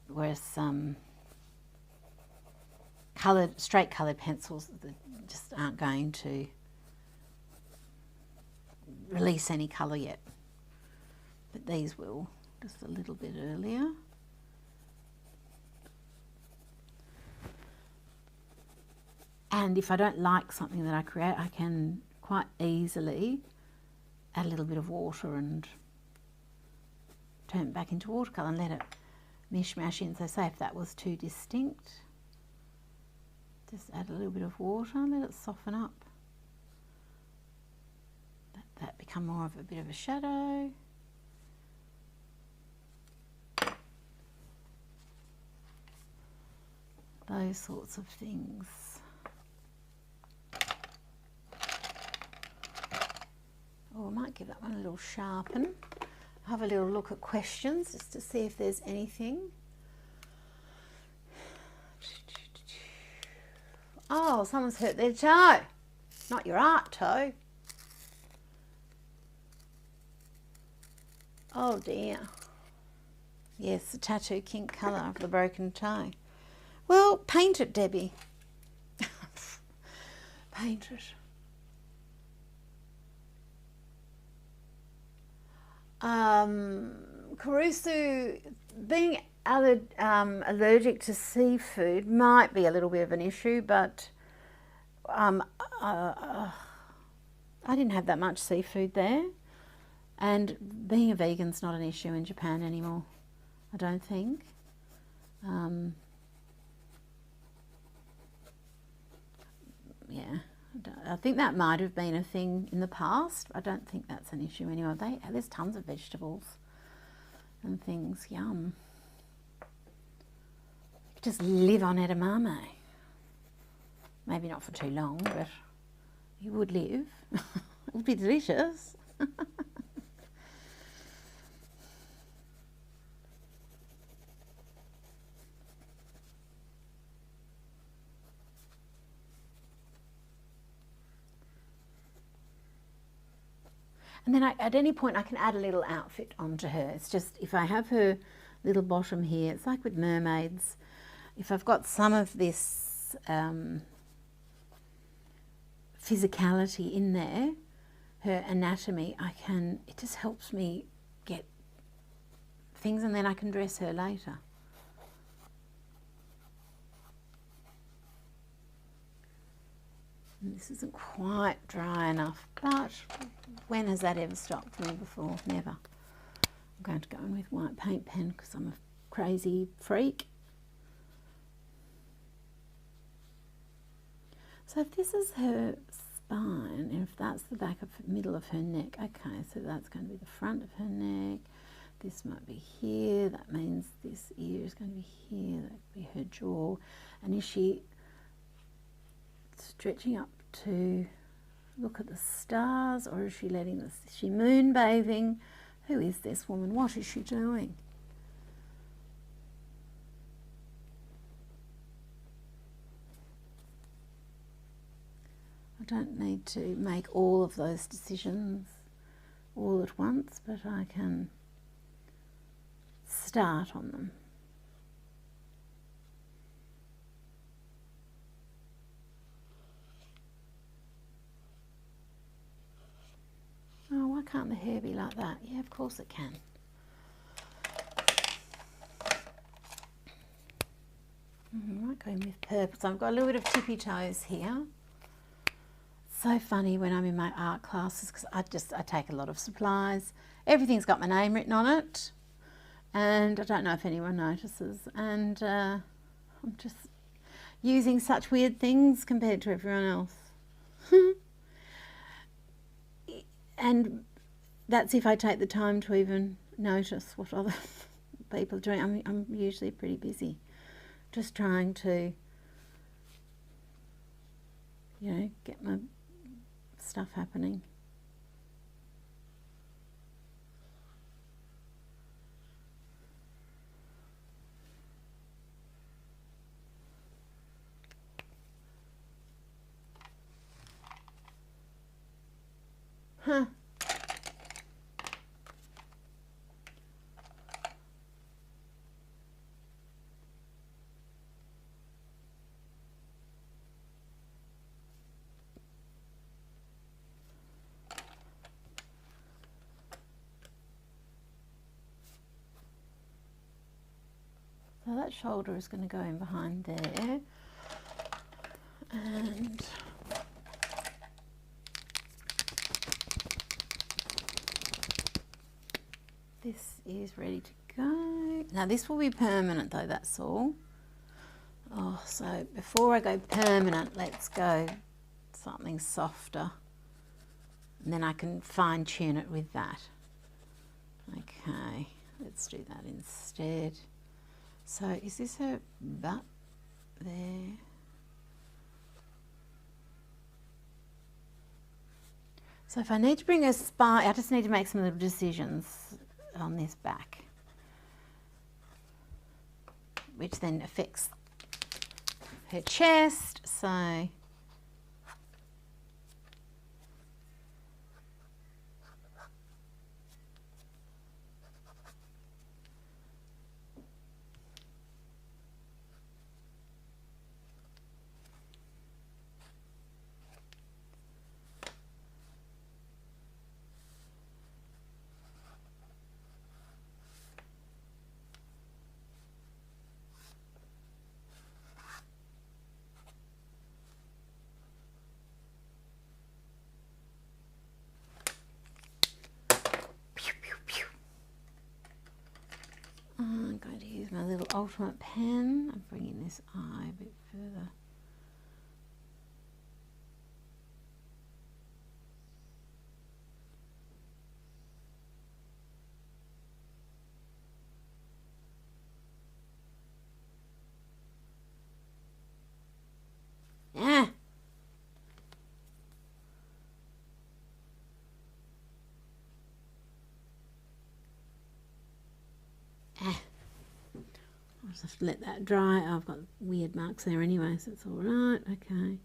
Whereas some straight coloured pencils just aren't going to release any colour yet. But these will, just a little bit earlier. And if I don't like something that I create, I can quite easily add a little bit of water and turn it back into watercolour and let it mishmash in. So say if that was too distinct, just add a little bit of water and let it soften up. Let that become more of a bit of a shadow. Those sorts of things. give that one a little sharpen. Have a little look at questions just to see if there's anything. Oh, someone's hurt their toe. Not your art toe. Oh dear. Yes, the tattoo kink colour of the broken toe. Well, paint it, Debbie. Paint it. Caruso, being allergic to seafood might be a little bit of an issue, but I didn't have that much seafood there, and being a vegan's not an issue in Japan anymore, I don't think. Yeah, I think that might have been a thing in the past. I don't think that's an issue anymore. There's tons of vegetables and things. Yum. You could just live on edamame. Maybe not for too long, but you would live. It would be delicious. And then at any point I can add a little outfit onto her. It's just, if I have her little bottom here, it's like with mermaids. If I've got some of this physicality in there, her anatomy, it just helps me get things, and then I can dress her later. And this isn't quite dry enough, but when has that ever stopped me before? Never. I'm going to go in with white paint pen because I'm a crazy freak. So if this is her spine, and if that's the back of the middle of her neck, okay, so that's going to be the front of her neck. This might be here. That means this ear is going to be here. That could be her jaw. And is she stretching up to look at the stars, or is she letting this? Is she moon bathing? Who is this woman? What is she doing? I don't need to make all of those decisions all at once, but I can start on them. Oh, why can't the hair be like that? Yeah, of course it can. I might go in with purple. So I've got a little bit of tippy toes here. So funny when I'm in my art classes because I take a lot of supplies. Everything's got my name written on it, and I don't know if anyone notices. And I'm just using such weird things compared to everyone else. And that's if I take the time to even notice what other people are doing. I'm usually pretty busy, just trying to, you know, get my stuff happening. Huh. So that shoulder is going to go in behind there, and this is ready to go. Now this will be permanent though, that's all. Oh, so before I go permanent, let's go something softer, and then I can fine tune it with that. Okay, let's do that instead. So is this her butt there? So if I need to bring a spine, I just need to make some little decisions on this back, which then affects her chest. So I'm going to use my little ultimate pen. I'm bringing this eye a bit further. Ah. I'll just have to let that dry. I've got weird marks there anyway, so it's all right. Okay.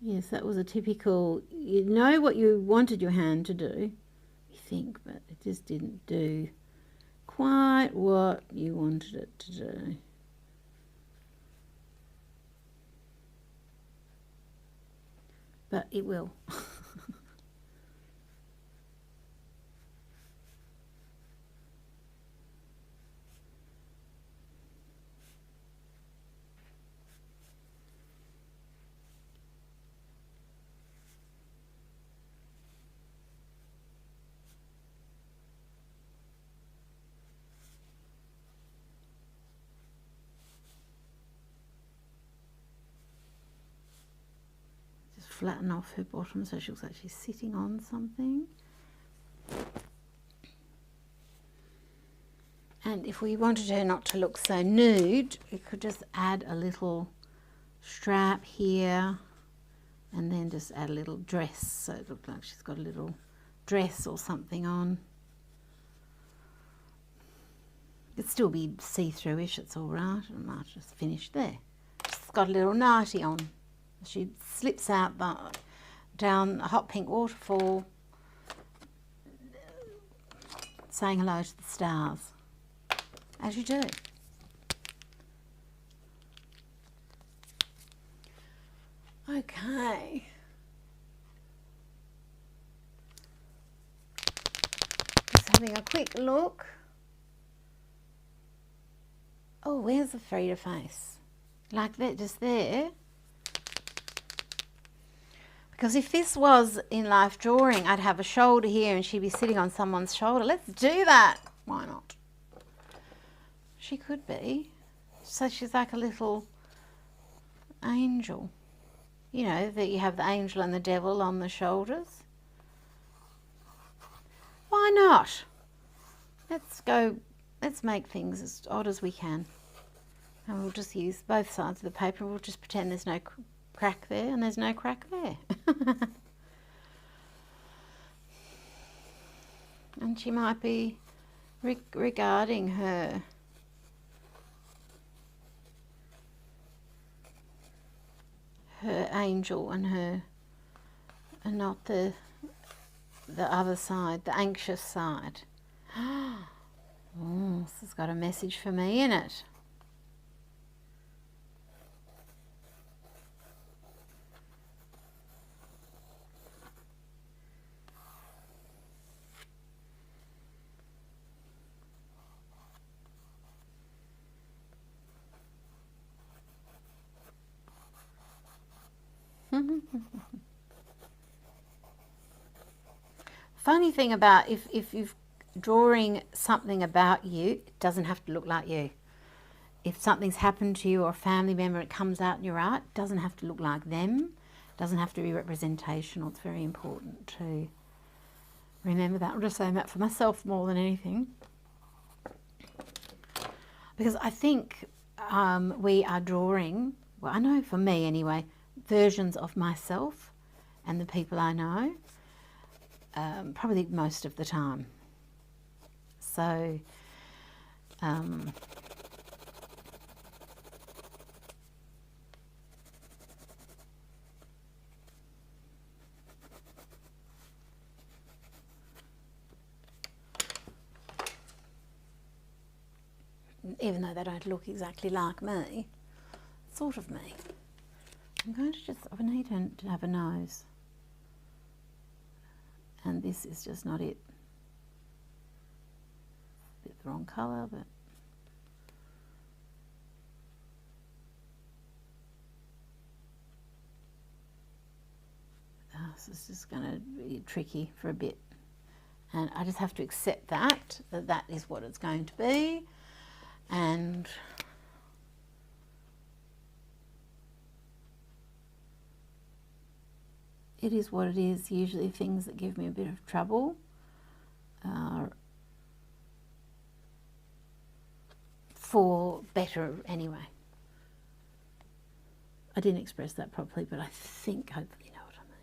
Yes, that was a typical, you know what you wanted your hand to do, you think, but it just didn't do quite what you wanted it to do. But it will. Flatten off her bottom so she looks like she's sitting on something. And if we wanted her not to look so nude, we could just add a little strap here and then just add a little dress so it looks like she's got a little dress or something on. It'd still be see-through-ish, it's all right. I might just finish there. She's got a little nightie on. She slips out down a hot pink waterfall, saying hello to the stars, as you do. Okay. Just having a quick look. Oh, where's the Frida face? Like that, just there. Because if this was in life drawing, I'd have a shoulder here and she'd be sitting on someone's shoulder. Let's do that. Why not? She could be. So she's like a little angel. You know, that you have the angel and the devil on the shoulders. Why not? Let's make things as odd as we can. And we'll just use both sides of the paper. We'll just pretend there's no crack there and there's no crack there. And she might be regarding her angel and not the other side, the anxious side. Oh, this has got a message for me in it. Funny thing about if you're drawing something about you, it doesn't have to look like you. If something's happened to you or a family member, it comes out in your art, it doesn't have to look like them. It doesn't have to be representational. It's very important to remember that. I'm just saying that for myself more than anything. Because I think we are drawing, well, I know for me anyway, versions of myself and the people I know, probably most of the time. So even though they don't look exactly like me, sort of me. I'm going to just, I need to have a nose. And this is just not it. A bit the wrong colour, but this is just going to be tricky for a bit. And I just have to accept that that is what it's going to be. And it is what it is. Usually things that give me a bit of trouble are for better anyway. I didn't express that properly, but I think hopefully you know what I mean.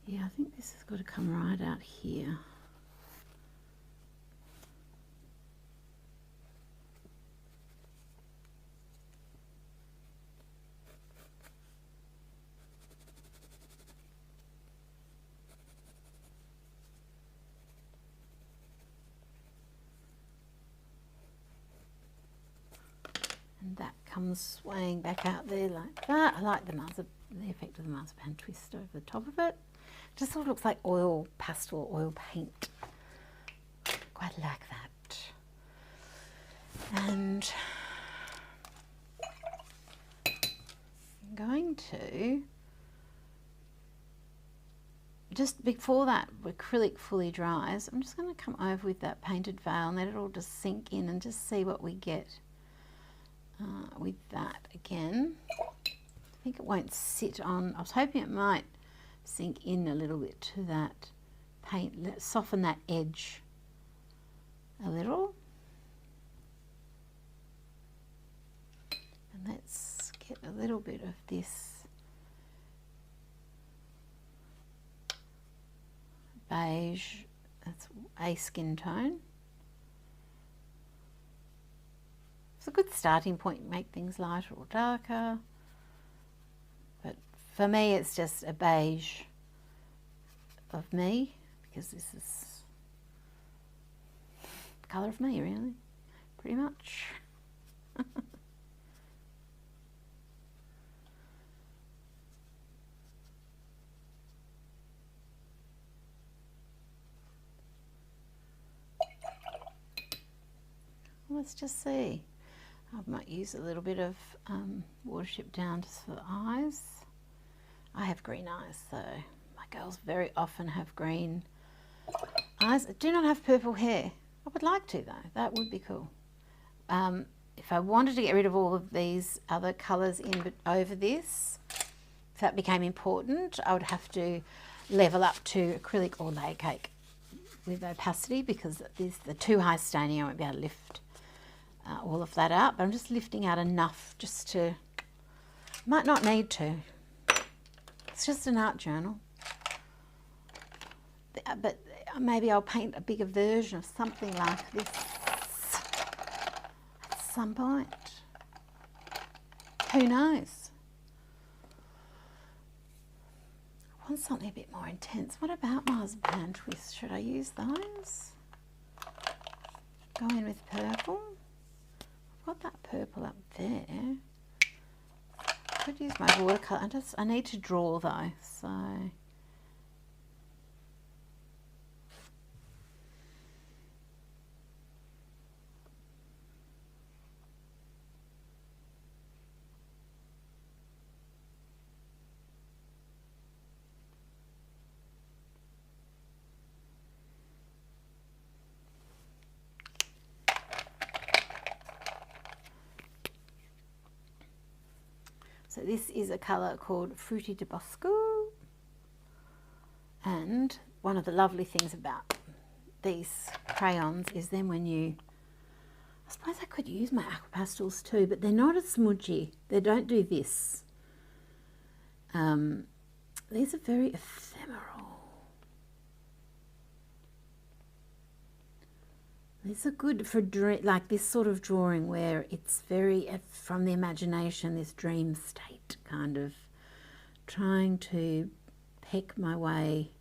Yeah, I think this has got to come right out here. And that comes swaying back out there like that. I like the effect of the marzipan twist over the top of it. Just sort of looks like oil, pastel oil paint. Quite like that. And I'm going to, just before that acrylic fully dries, I'm just going to come over with that painted veil and let it all just sink in and just see what we get with that again. I think it won't sit on, I was hoping it might sink in a little bit to that paint, soften that edge a little. And let's get a little bit of this beige, that's a skin tone. It's a good starting point, make things lighter or darker. But for me, it's just a beige of me, because this is the colour of me, really, pretty much. Let's just see. I might use a little bit of watership down just for the eyes. I have green eyes, so my girls very often have green eyes. I do not have purple hair. I would like to though, that would be cool. If I wanted to get rid of all of these other colours over this, if that became important, I would have to level up to acrylic or layer cake with opacity, because the too high staining, I won't be able to lift all of that out. But I'm just lifting out enough just to, might not need to. It's just an art journal. But maybe I'll paint a bigger version of something like this at some point. Who knows? I want something a bit more intense. What about marzipan twist? Should I use those? Go in with purple. I've got that purple up there. I could use my watercolour. I need to draw though, so. So this is a colour called Fruity de Bosco. And one of the lovely things about these crayons is then when you, I suppose I could use my aqua pastels too, but they're not as smudgy. They don't do this. These are very ephemeral. These are good for like this sort of drawing where it's very from the imagination, this dream state, kind of trying to peck my way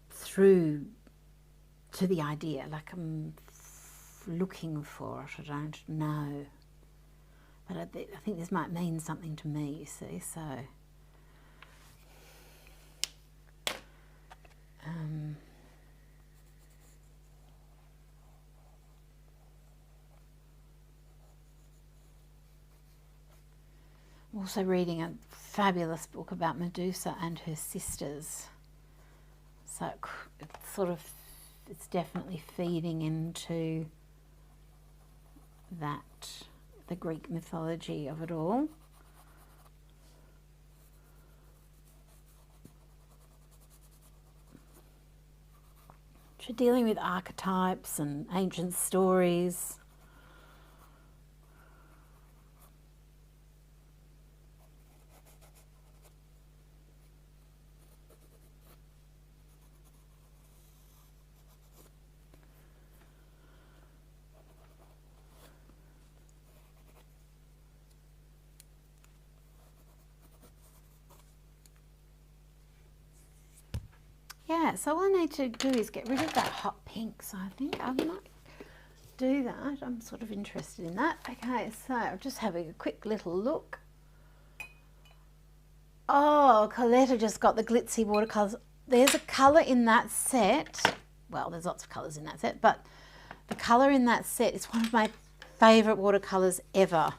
through to the idea, like I'm looking for it, I don't know. But I think this might mean something to me, you see, so. I'm also reading a fabulous book about Medusa and her sisters. So it's sort of, it's definitely feeding into that, the Greek mythology of it all. So dealing with archetypes and ancient stories. Yeah, so all I need to do is get rid of that hot pink. So I think I might do that. I'm sort of interested in that. Okay, so I'm just having a quick little look. Oh, Coletta just got the glitzy watercolours. There's a colour in that set. Well, there's lots of colours in that set, but the colour in that set is one of my favourite watercolours ever.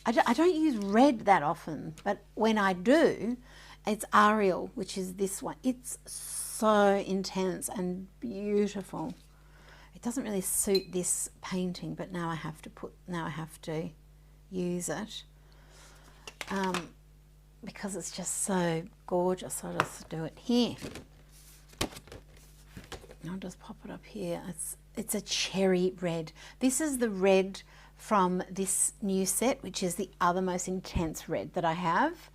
I don't use red that often, but when I do, it's Ariel, which is this one. It's so intense and beautiful. It doesn't really suit this painting, but now I have to use it because it's just so gorgeous. I'll just do it here. I'll just pop it up here. It's a cherry red. This is the red from this new set, which is the other most intense red that I have.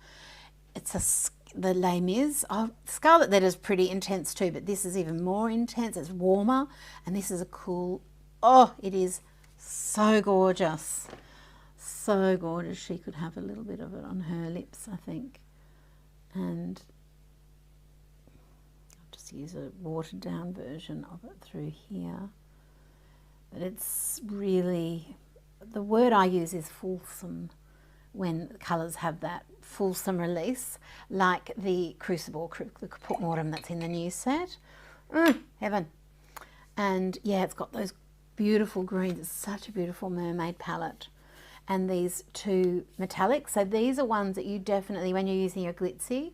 It's the Les Mis. Oh, Scarlet Letter is pretty intense too, but this is even more intense. It's warmer, and this is a cool, oh, it is so gorgeous. So gorgeous. She could have a little bit of it on her lips, I think. And I'll just use a watered down version of it through here. But it's really, the word I use is fulsome when colours have that fulsome release, like the Crucible, the Kaput Mortem that's in the new set. Heaven. And yeah, it's got those beautiful greens. It's such a beautiful mermaid palette. And these two metallics. So these are ones that you definitely, when you're using your glitzy,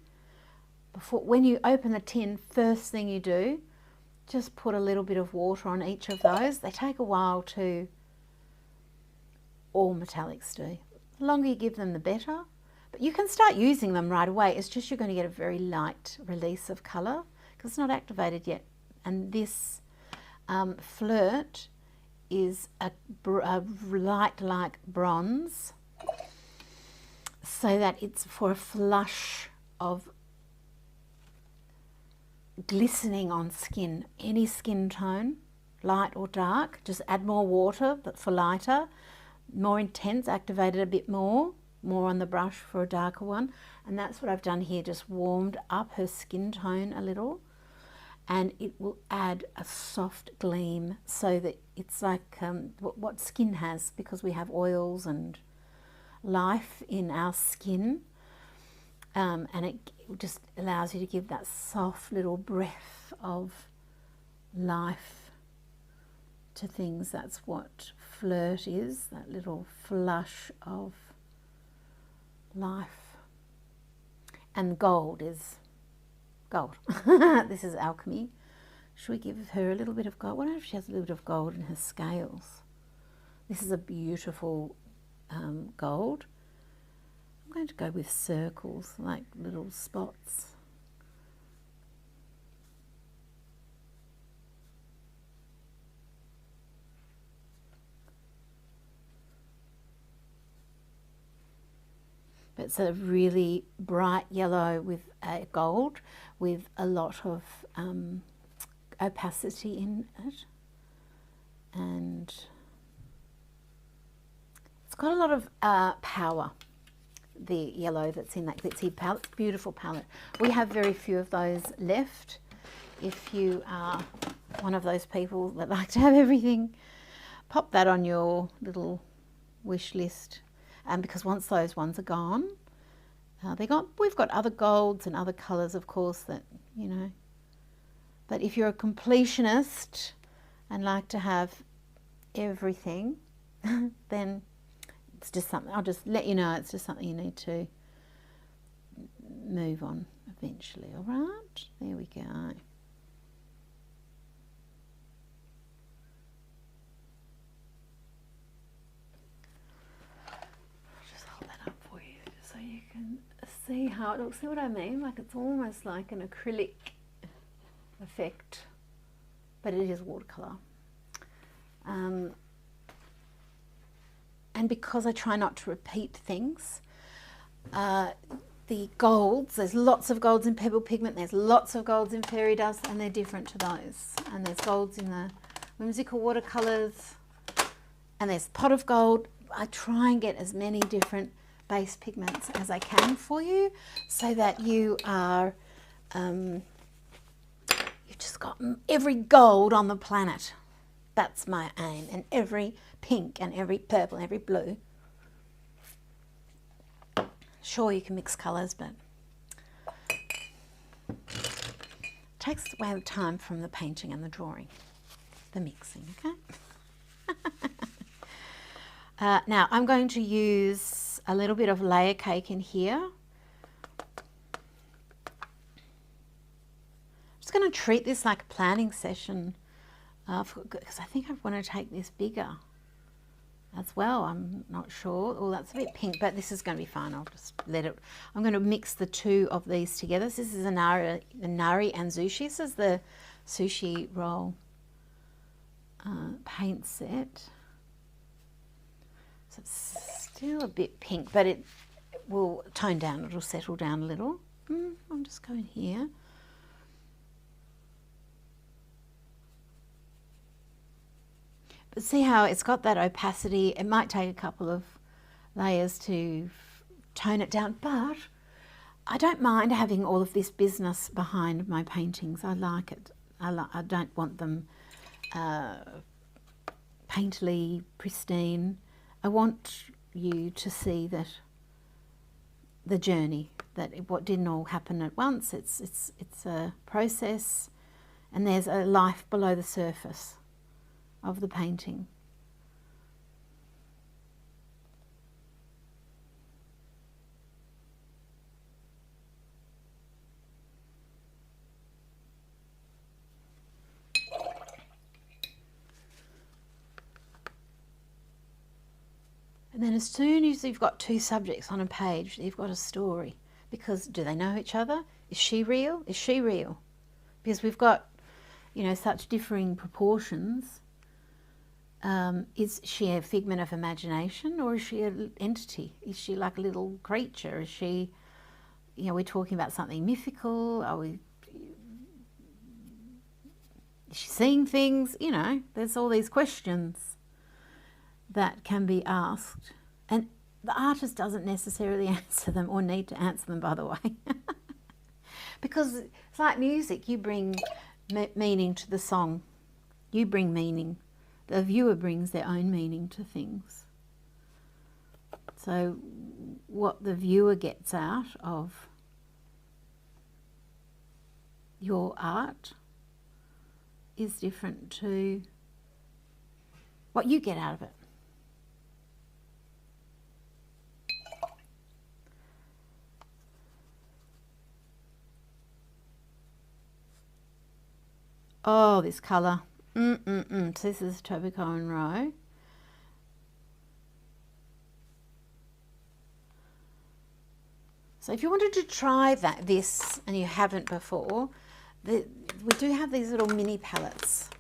when you open the tin, first thing you do, just put a little bit of water on each of those. They take a while to, all metallics do. The longer you give them, the better. But you can start using them right away. It's just you're going to get a very light release of colour because it's not activated yet. And this Flirt is a light like bronze, so that it's for a flush of glistening on skin, any skin tone, light or dark. Just add more water, but for lighter. More intense, activated a bit more on the brush for a darker one. And that's what I've done here, just warmed up her skin tone a little, and it will add a soft gleam so that it's like what skin has, because we have oils and life in our skin, and it just allows you to give that soft little breath of life to things. That's what Flirt is, that little flush of life. And gold is gold. This is Alchemy. Should we give her a little bit of gold? I wonder if she has a little bit of gold in her scales. This is a beautiful gold. I'm going to go with circles, like little spots. But it's a really bright yellow with a gold with a lot of opacity in it. And it's got a lot of power, the yellow that's in that glitzy palette. Beautiful palette. We have very few of those left. If you are one of those people that like to have everything, pop that on your little wish list. Because once those ones are gone, they're gone. We've got other golds and other colours, of course, that, you know. But if you're a completionist and like to have everything, then it's just something, I'll just let you know, it's just something you need to move on eventually. All right, there we go. So you can see how it looks. See what I mean? Like it's almost like an acrylic effect, but it is watercolour. And because I try not to repeat things, the golds, there's lots of golds in pebble pigment, there's lots of golds in fairy dust, and they're different to those. And there's golds in the whimsical watercolours, and there's pot of gold. I try and get as many different base pigments as I can for you, so that you are you've just got every gold on the planet. That's my aim, and every pink and every purple and every blue. Sure, you can mix colours, but it takes away the time from the painting and the drawing, the mixing, okay? Now I'm going to use a little bit of layer cake in here. I'm just going to treat this like a planning session, because I think I want to take this bigger as well. I'm not sure. Oh, that's a bit pink, but this is going to be fine. I'll just let it. I'm going to mix the two of these together. So this is a nari and sushi. This is the sushi roll paint set. So it's still a bit pink, but it will tone down. It'll settle down a little. I'm just going here. But see how it's got that opacity. It might take a couple of layers to tone it down, but I don't mind having all of this business behind my paintings. I like it. I don't want them painterly, pristine. I want you to see that the journey, that what didn't all happen at once. It's a process, and there's a life below the surface of the painting. And then as soon as you've got two subjects on a page, you've got a story. Because do they know each other? Is she real? Is she real? Because we've got, you know, such differing proportions. Is she a figment of imagination, or is she an entity? Is she like a little creature? Is she, you know, we're talking about something mythical? Is she seeing things? You know, there's all these questions that can be asked, and the artist doesn't necessarily answer them, or need to answer them, by the way. Because it's like music. You bring meaning to the song. You bring meaning. The viewer brings their own meaning to things. So what the viewer gets out of your art is different to what you get out of it. Oh, this colour. So this is Tobacco and Row. So if you wanted to try this and you haven't before, we do have these little mini palettes.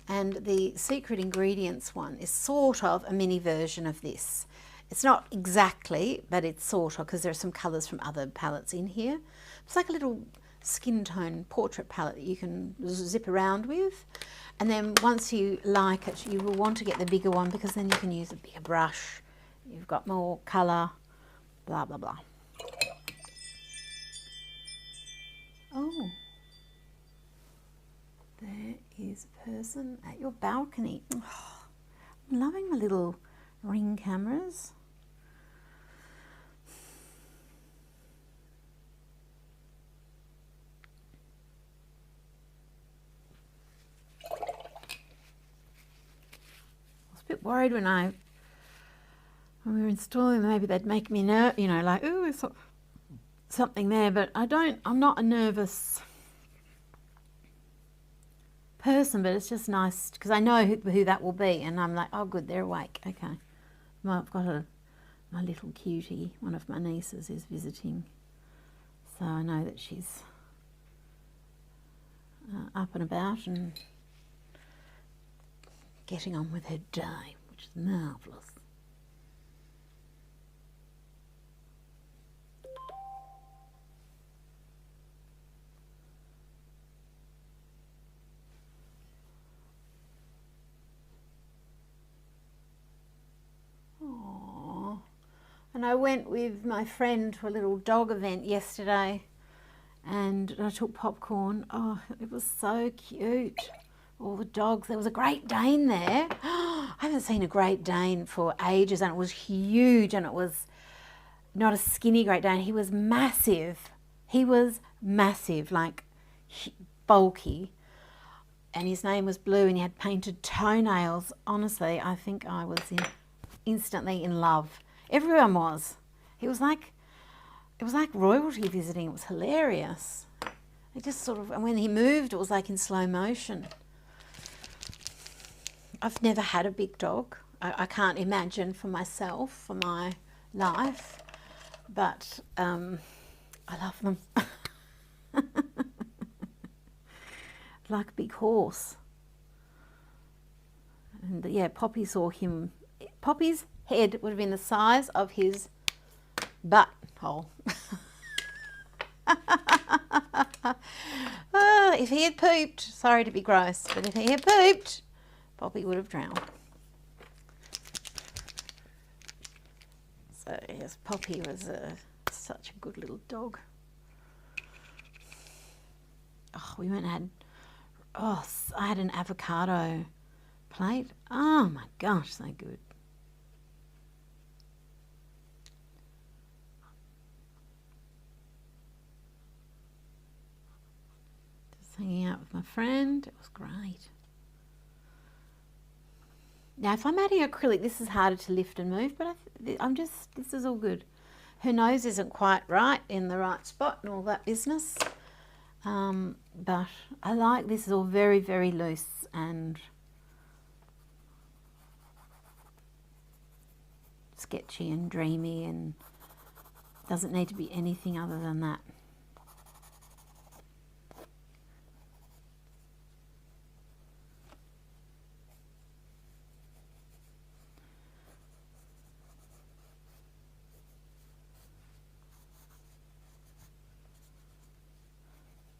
And the Secret Ingredients one is sort of a mini version of this. It's not exactly, but it's sort of, because there are some colours from other palettes in here. It's like a little skin tone portrait palette that you can zip around with. And then once you like it, you will want to get the bigger one, because then you can use a bigger brush. You've got more colour, blah, blah, blah. Oh, there is a person at your balcony. Oh, I'm loving my little ring cameras. I was a bit worried when we were installing them, maybe they'd make me you know, like, ooh, there's something there, but I'm not a nervous person, but it's just nice because I know who that will be, and I'm like, oh good, they're awake. Okay, well, I've got my little cutie, one of my nieces is visiting, so I know that she's up and about and getting on with her day, which is marvellous. And I went with my friend to a little dog event yesterday, and I took popcorn. Oh, it was so cute. All the dogs. There was a Great Dane there. I haven't seen a Great Dane for ages, and it was huge, and it was not a skinny Great Dane. He was massive. He was massive, like bulky. And his name was Blue, and he had painted toenails. Honestly, I think I was instantly in love. Everyone was. It was like royalty visiting. It was hilarious. It just sort of, and when he moved, it was like in slow motion. I've never had a big dog. I can't imagine for myself, for my life, but I love them. Like a big horse. And yeah, Poppy saw him. Poppy's head would have been the size of his butthole. If he had pooped, sorry to be gross, but if he had pooped, Poppy would have drowned. So yes, Poppy was such a good little dog. Oh, we went and had, I had an avocado plate. Oh my gosh, so good. Hanging out with my friend, it was great. Now if I'm adding acrylic, this is harder to lift and move, but this is all good. Her nose isn't quite right in the right spot and all that business, but I like this is all very, very loose and sketchy and dreamy, and doesn't need to be anything other than that.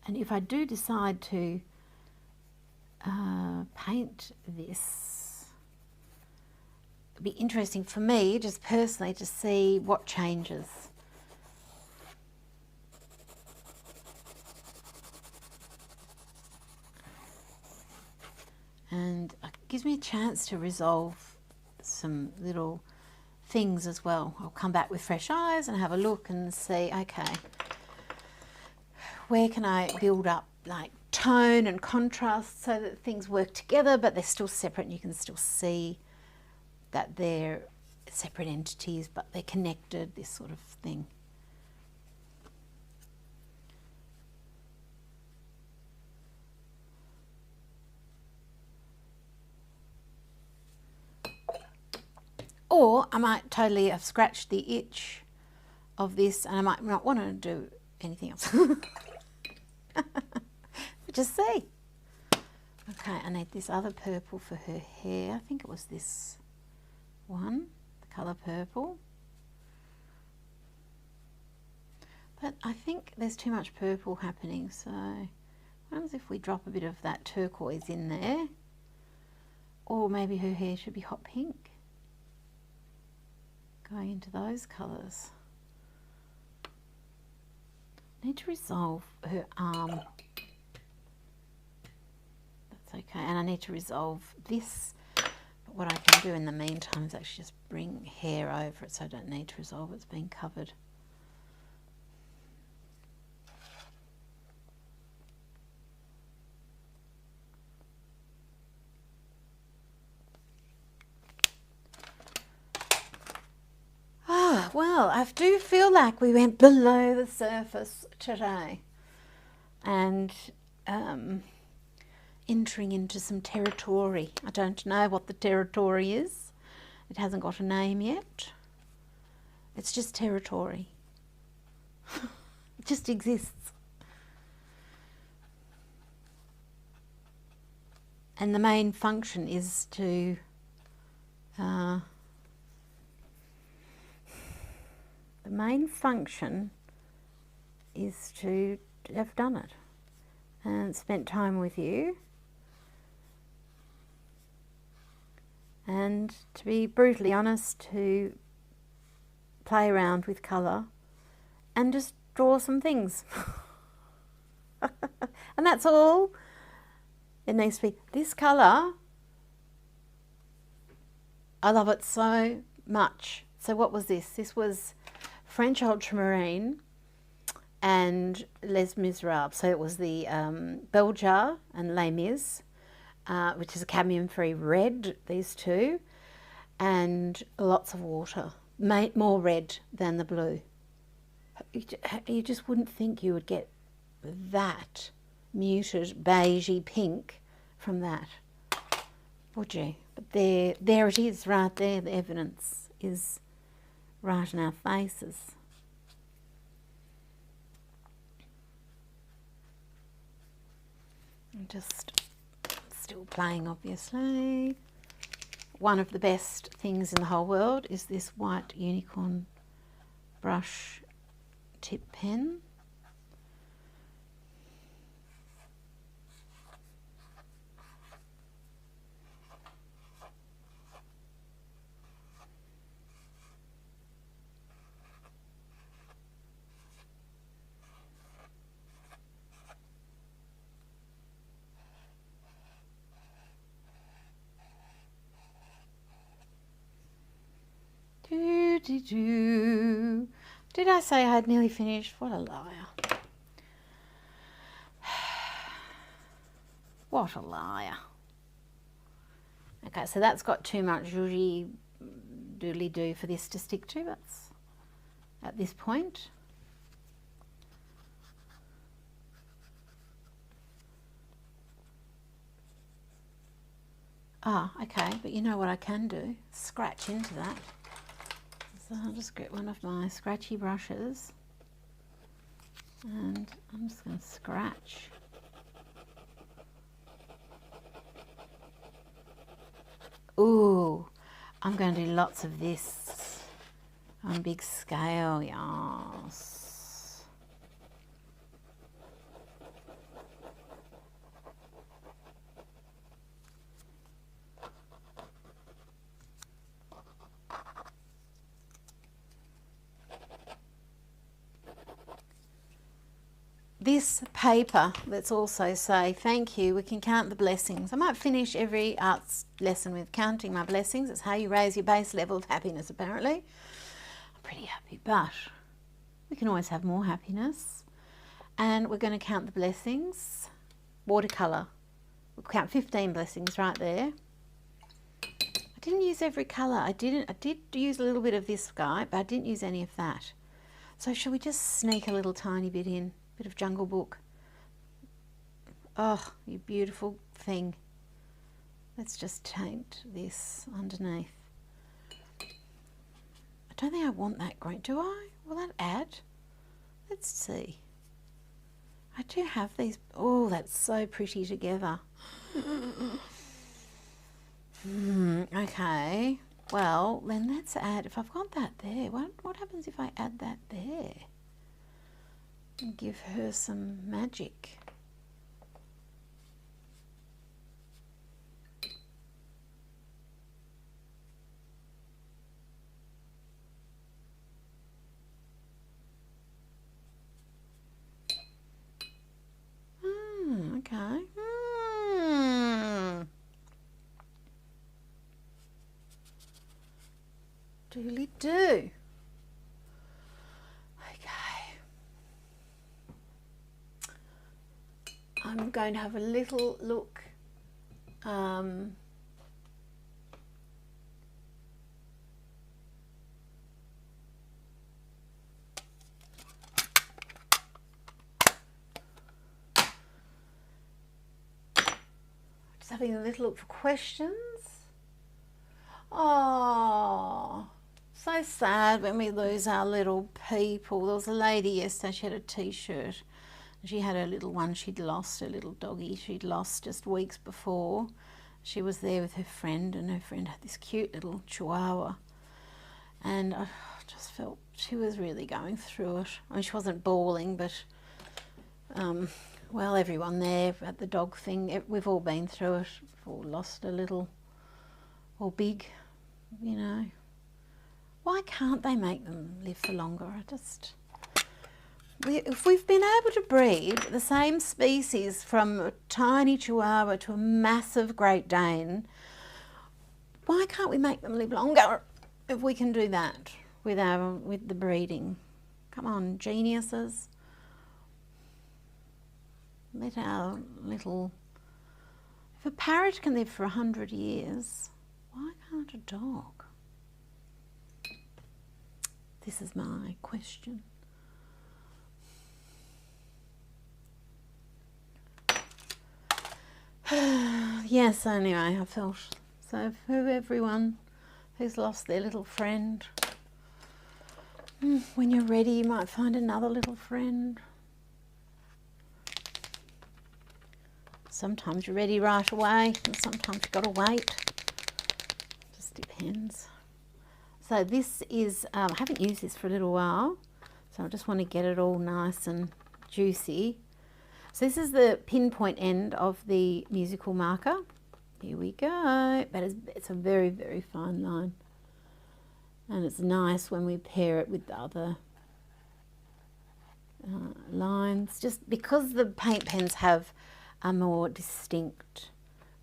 And if I do decide to paint this, it'd be interesting for me, just personally, to see what changes. And it gives me a chance to resolve some little things as well. I'll come back with fresh eyes and have a look and see, okay, where can I build up like tone and contrast so that things work together, but they're still separate and you can still see that they're separate entities, but they're connected, this sort of thing. Or I might totally have scratched the itch of this and I might not want to do anything else. Just see. Okay, I need this other purple for her hair. I think it was this one, the colour purple. But I think there's too much purple happening, so what happens if we drop a bit of that turquoise in there? Or maybe her hair should be hot pink. Going into those colours. I need to resolve her arm. That's okay. And I need to resolve this. But what I can do in the meantime is actually just bring hair over it so I don't need to resolve it. It's being covered. Well, I do feel like we went below the surface today and entering into some territory. I don't know what the territory is. It hasn't got a name yet. It's just territory. It just exists. And the main function is to the main function is to have done it and spent time with you, and to be brutally honest, to play around with colour and just draw some things. And that's all it needs to be. This colour, I love it so much. So what was this? This was French Ultramarine and Les Miserables. So it was the Beljar and Les Mis, which is a cadmium-free red, these two, and lots of water, more red than the blue. You just wouldn't think you would get that muted beigey pink from that, would you? But there it is right there. The evidence is right in our faces. I'm just still playing, obviously. One of the best things in the whole world is this white unicorn brush tip pen. Did I say I had nearly finished? What a liar. What a liar. Okay, so that's got too much zhuzhy doodly do for this to stick to. That's at this point. Ah, okay, but you know what I can do? Scratch into that. So I'll just get one of my scratchy brushes and I'm just going to scratch. Ooh, I'm going to do lots of this on a big scale, yes. This paper, let's also say thank you. We can count the blessings. I might finish every arts lesson with counting my blessings. It's how you raise your base level of happiness, apparently. I'm pretty happy, but we can always have more happiness. And we're going to count the blessings. Watercolor. We'll count 15 blessings right there. I didn't use every colour. I did use a little bit of this guy, but I didn't use any of that. So shall we just sneak a little tiny bit in? Bit of Jungle Book. Oh, you beautiful thing. Let's just taint this underneath. I don't think I want that green. Do I? Will that add? Let's see. I do have these. Oh, that's so pretty together. Okay. Well, then let's add, if I've got that there, what happens if I add that there? And give her some magic. Okay. Doodly do. Okay. I'm going to have a little look. Just having a little look for questions. Oh, so sad when we lose our little people. There was a lady yesterday, she had a t-shirt. She had her little one she'd lost, her little doggy she'd lost just weeks before. She was there with her friend, and her friend had this cute little chihuahua. And I just felt she was really going through it. I mean, she wasn't bawling, but well, everyone there at the dog thing, we've all been through it. We've all lost a little, or big, you know. Why can't they make them live for longer? If we've been able to breed the same species from a tiny chihuahua to a massive Great Dane, why can't we make them live longer if we can do that with the breeding? Come on, geniuses. Let our little... If a parrot can live for 100 years, why can't a dog? This is my question. Yes, anyway, I felt so for everyone who's lost their little friend. When you're ready, you might find another little friend. Sometimes you're ready right away, and sometimes you've got to wait. Just depends. So this is, I haven't used this for a little while, so I just want to get it all nice and juicy. So this is the pinpoint end of the musical marker. Here we go. But it's a very, very fine line. And it's nice when we pair it with the other lines. Just because the paint pens have a more distinct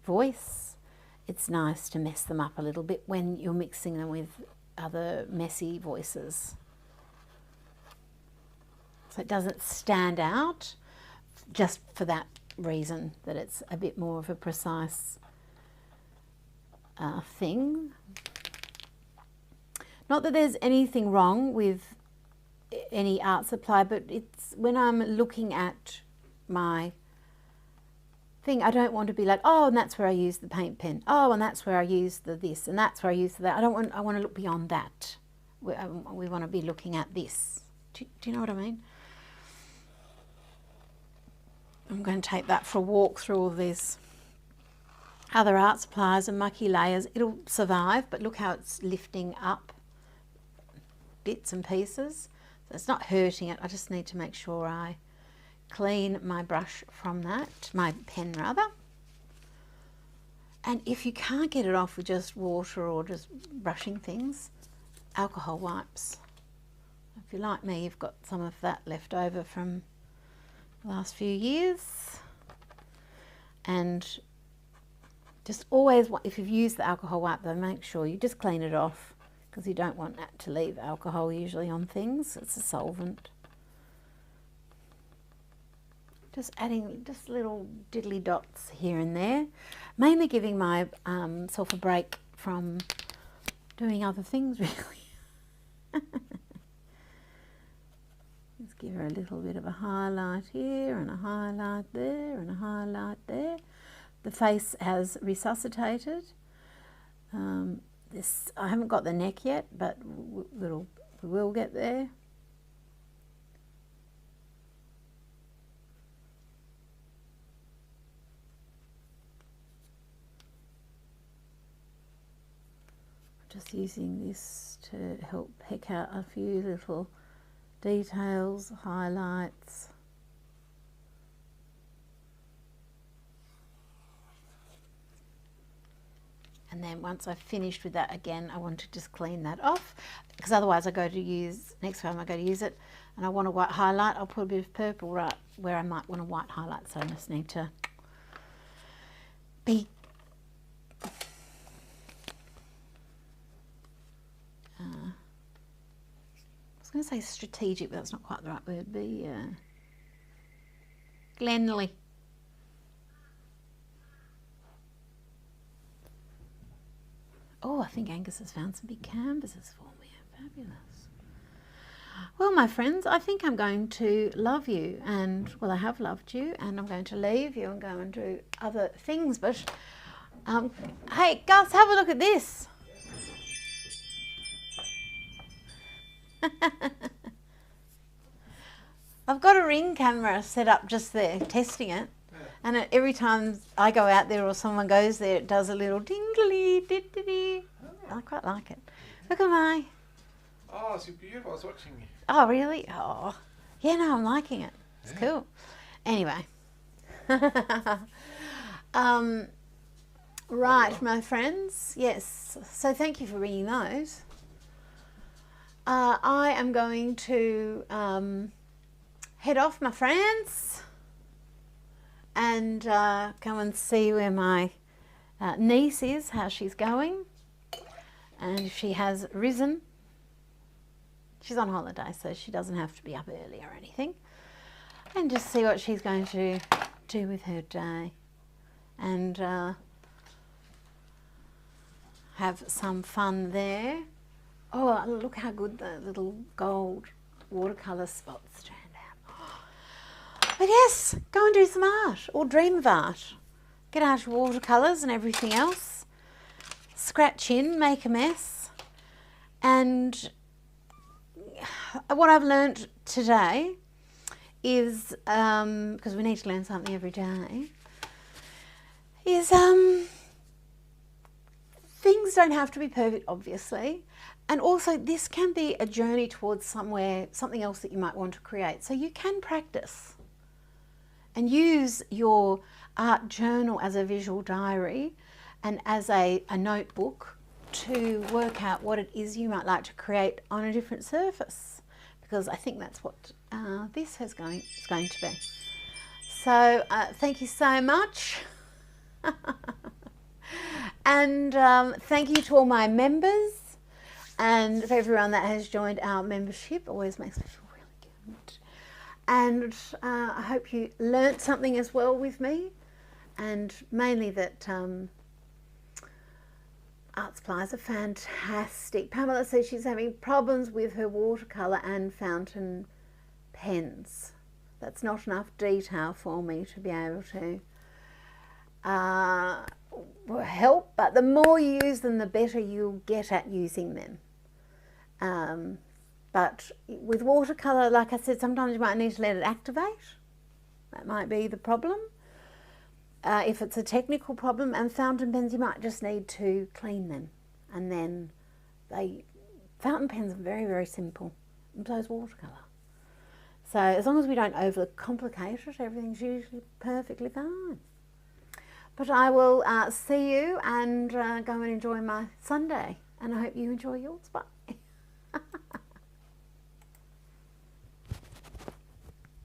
voice, it's nice to mess them up a little bit when you're mixing them with other messy voices. So it doesn't stand out, just for that reason, that it's a bit more of a precise thing. Not that there's anything wrong with any art supply, but it's when I'm looking at my thing, I don't want to be like, oh, and that's where I use the paint pen. Oh, and that's where I use the this, and that's where I use the that. I want to look beyond that. We want to be looking at this. Do you know what I mean? I'm going to take that for a walk through all these other art supplies and mucky layers. It'll survive, but look how it's lifting up bits and pieces. So it's not hurting it. I just need to make sure I clean my brush from that, my pen rather. And if you can't get it off with just water or just brushing things, alcohol wipes. If you're like me, you've got some of that left over from the last few years. And just always, if you've used the alcohol wipe though, make sure you just clean it off, because you don't want that to leave alcohol usually on things. It's a solvent. Just adding just little diddly dots here and there, mainly giving myself a break from doing other things really. Let's give her a little bit of a highlight here and a highlight there and a highlight there. The face has resuscitated. I haven't got the neck yet, but we will get there. just using this to help pick out a few little details, highlights. And then once I've finished with that, again, I want to just clean that off, because otherwise I go to use, next time I go to use it, and I want a white highlight, I'll put a bit of purple right where I might want a white highlight, so I just need to be I was going to say strategic, but that's not quite the right word. Be cleanly. Oh, I think Angus has found some big canvases for me. Fabulous. Well, my friends, I think I'm going to love you, and well, I have loved you, and I'm going to leave you and go and do other things. But hey, Gus, have a look at this. I've got a Ring camera set up just there, testing it. And every time I go out there or someone goes there, it does a little dingly, dee. I quite like it. Look at my... Oh, it's beautiful. I was watching you. Oh, really? Oh, yeah, no, I'm liking it. It's cool. Anyway. Right, my friends. Yes. So thank you for reading those. I am going to head off, my friends, and go and see where my niece is, how she's going, and if she has risen. She's on holiday, so she doesn't have to be up early or anything, and just see what she's going to do with her day, and have some fun there. Oh, look how good the little gold watercolour spots turned out. But yes, go and do some art, or dream of art. Get out your watercolours and everything else. Scratch in, make a mess. And what I've learnt today is, because we need to learn something every day, is things don't have to be perfect, obviously. And also this can be a journey towards something else that you might want to create. So you can practice and use your art journal as a visual diary and as a notebook to work out what it is you might like to create on a different surface, because I think that's what this is going to be. So thank you so much. And thank you to all my members, and for everyone that has joined our membership. Always makes me feel really good. And I hope you learnt something as well with me, and mainly that art supplies are fantastic. Pamela says she's having problems with her watercolour and fountain pens. That's not enough detail for me to be able to help, but the more you use them, the better you'll get at using them. But with watercolour, like I said, sometimes you might need to let it activate. That might be the problem. If it's a technical problem, and fountain pens, you might just need to clean them. And then fountain pens are very, very simple, and so is watercolour. So as long as we don't overcomplicate it, everything's usually perfectly fine. But I will see you and go and enjoy my Sunday, and I hope you enjoy yours. Bye.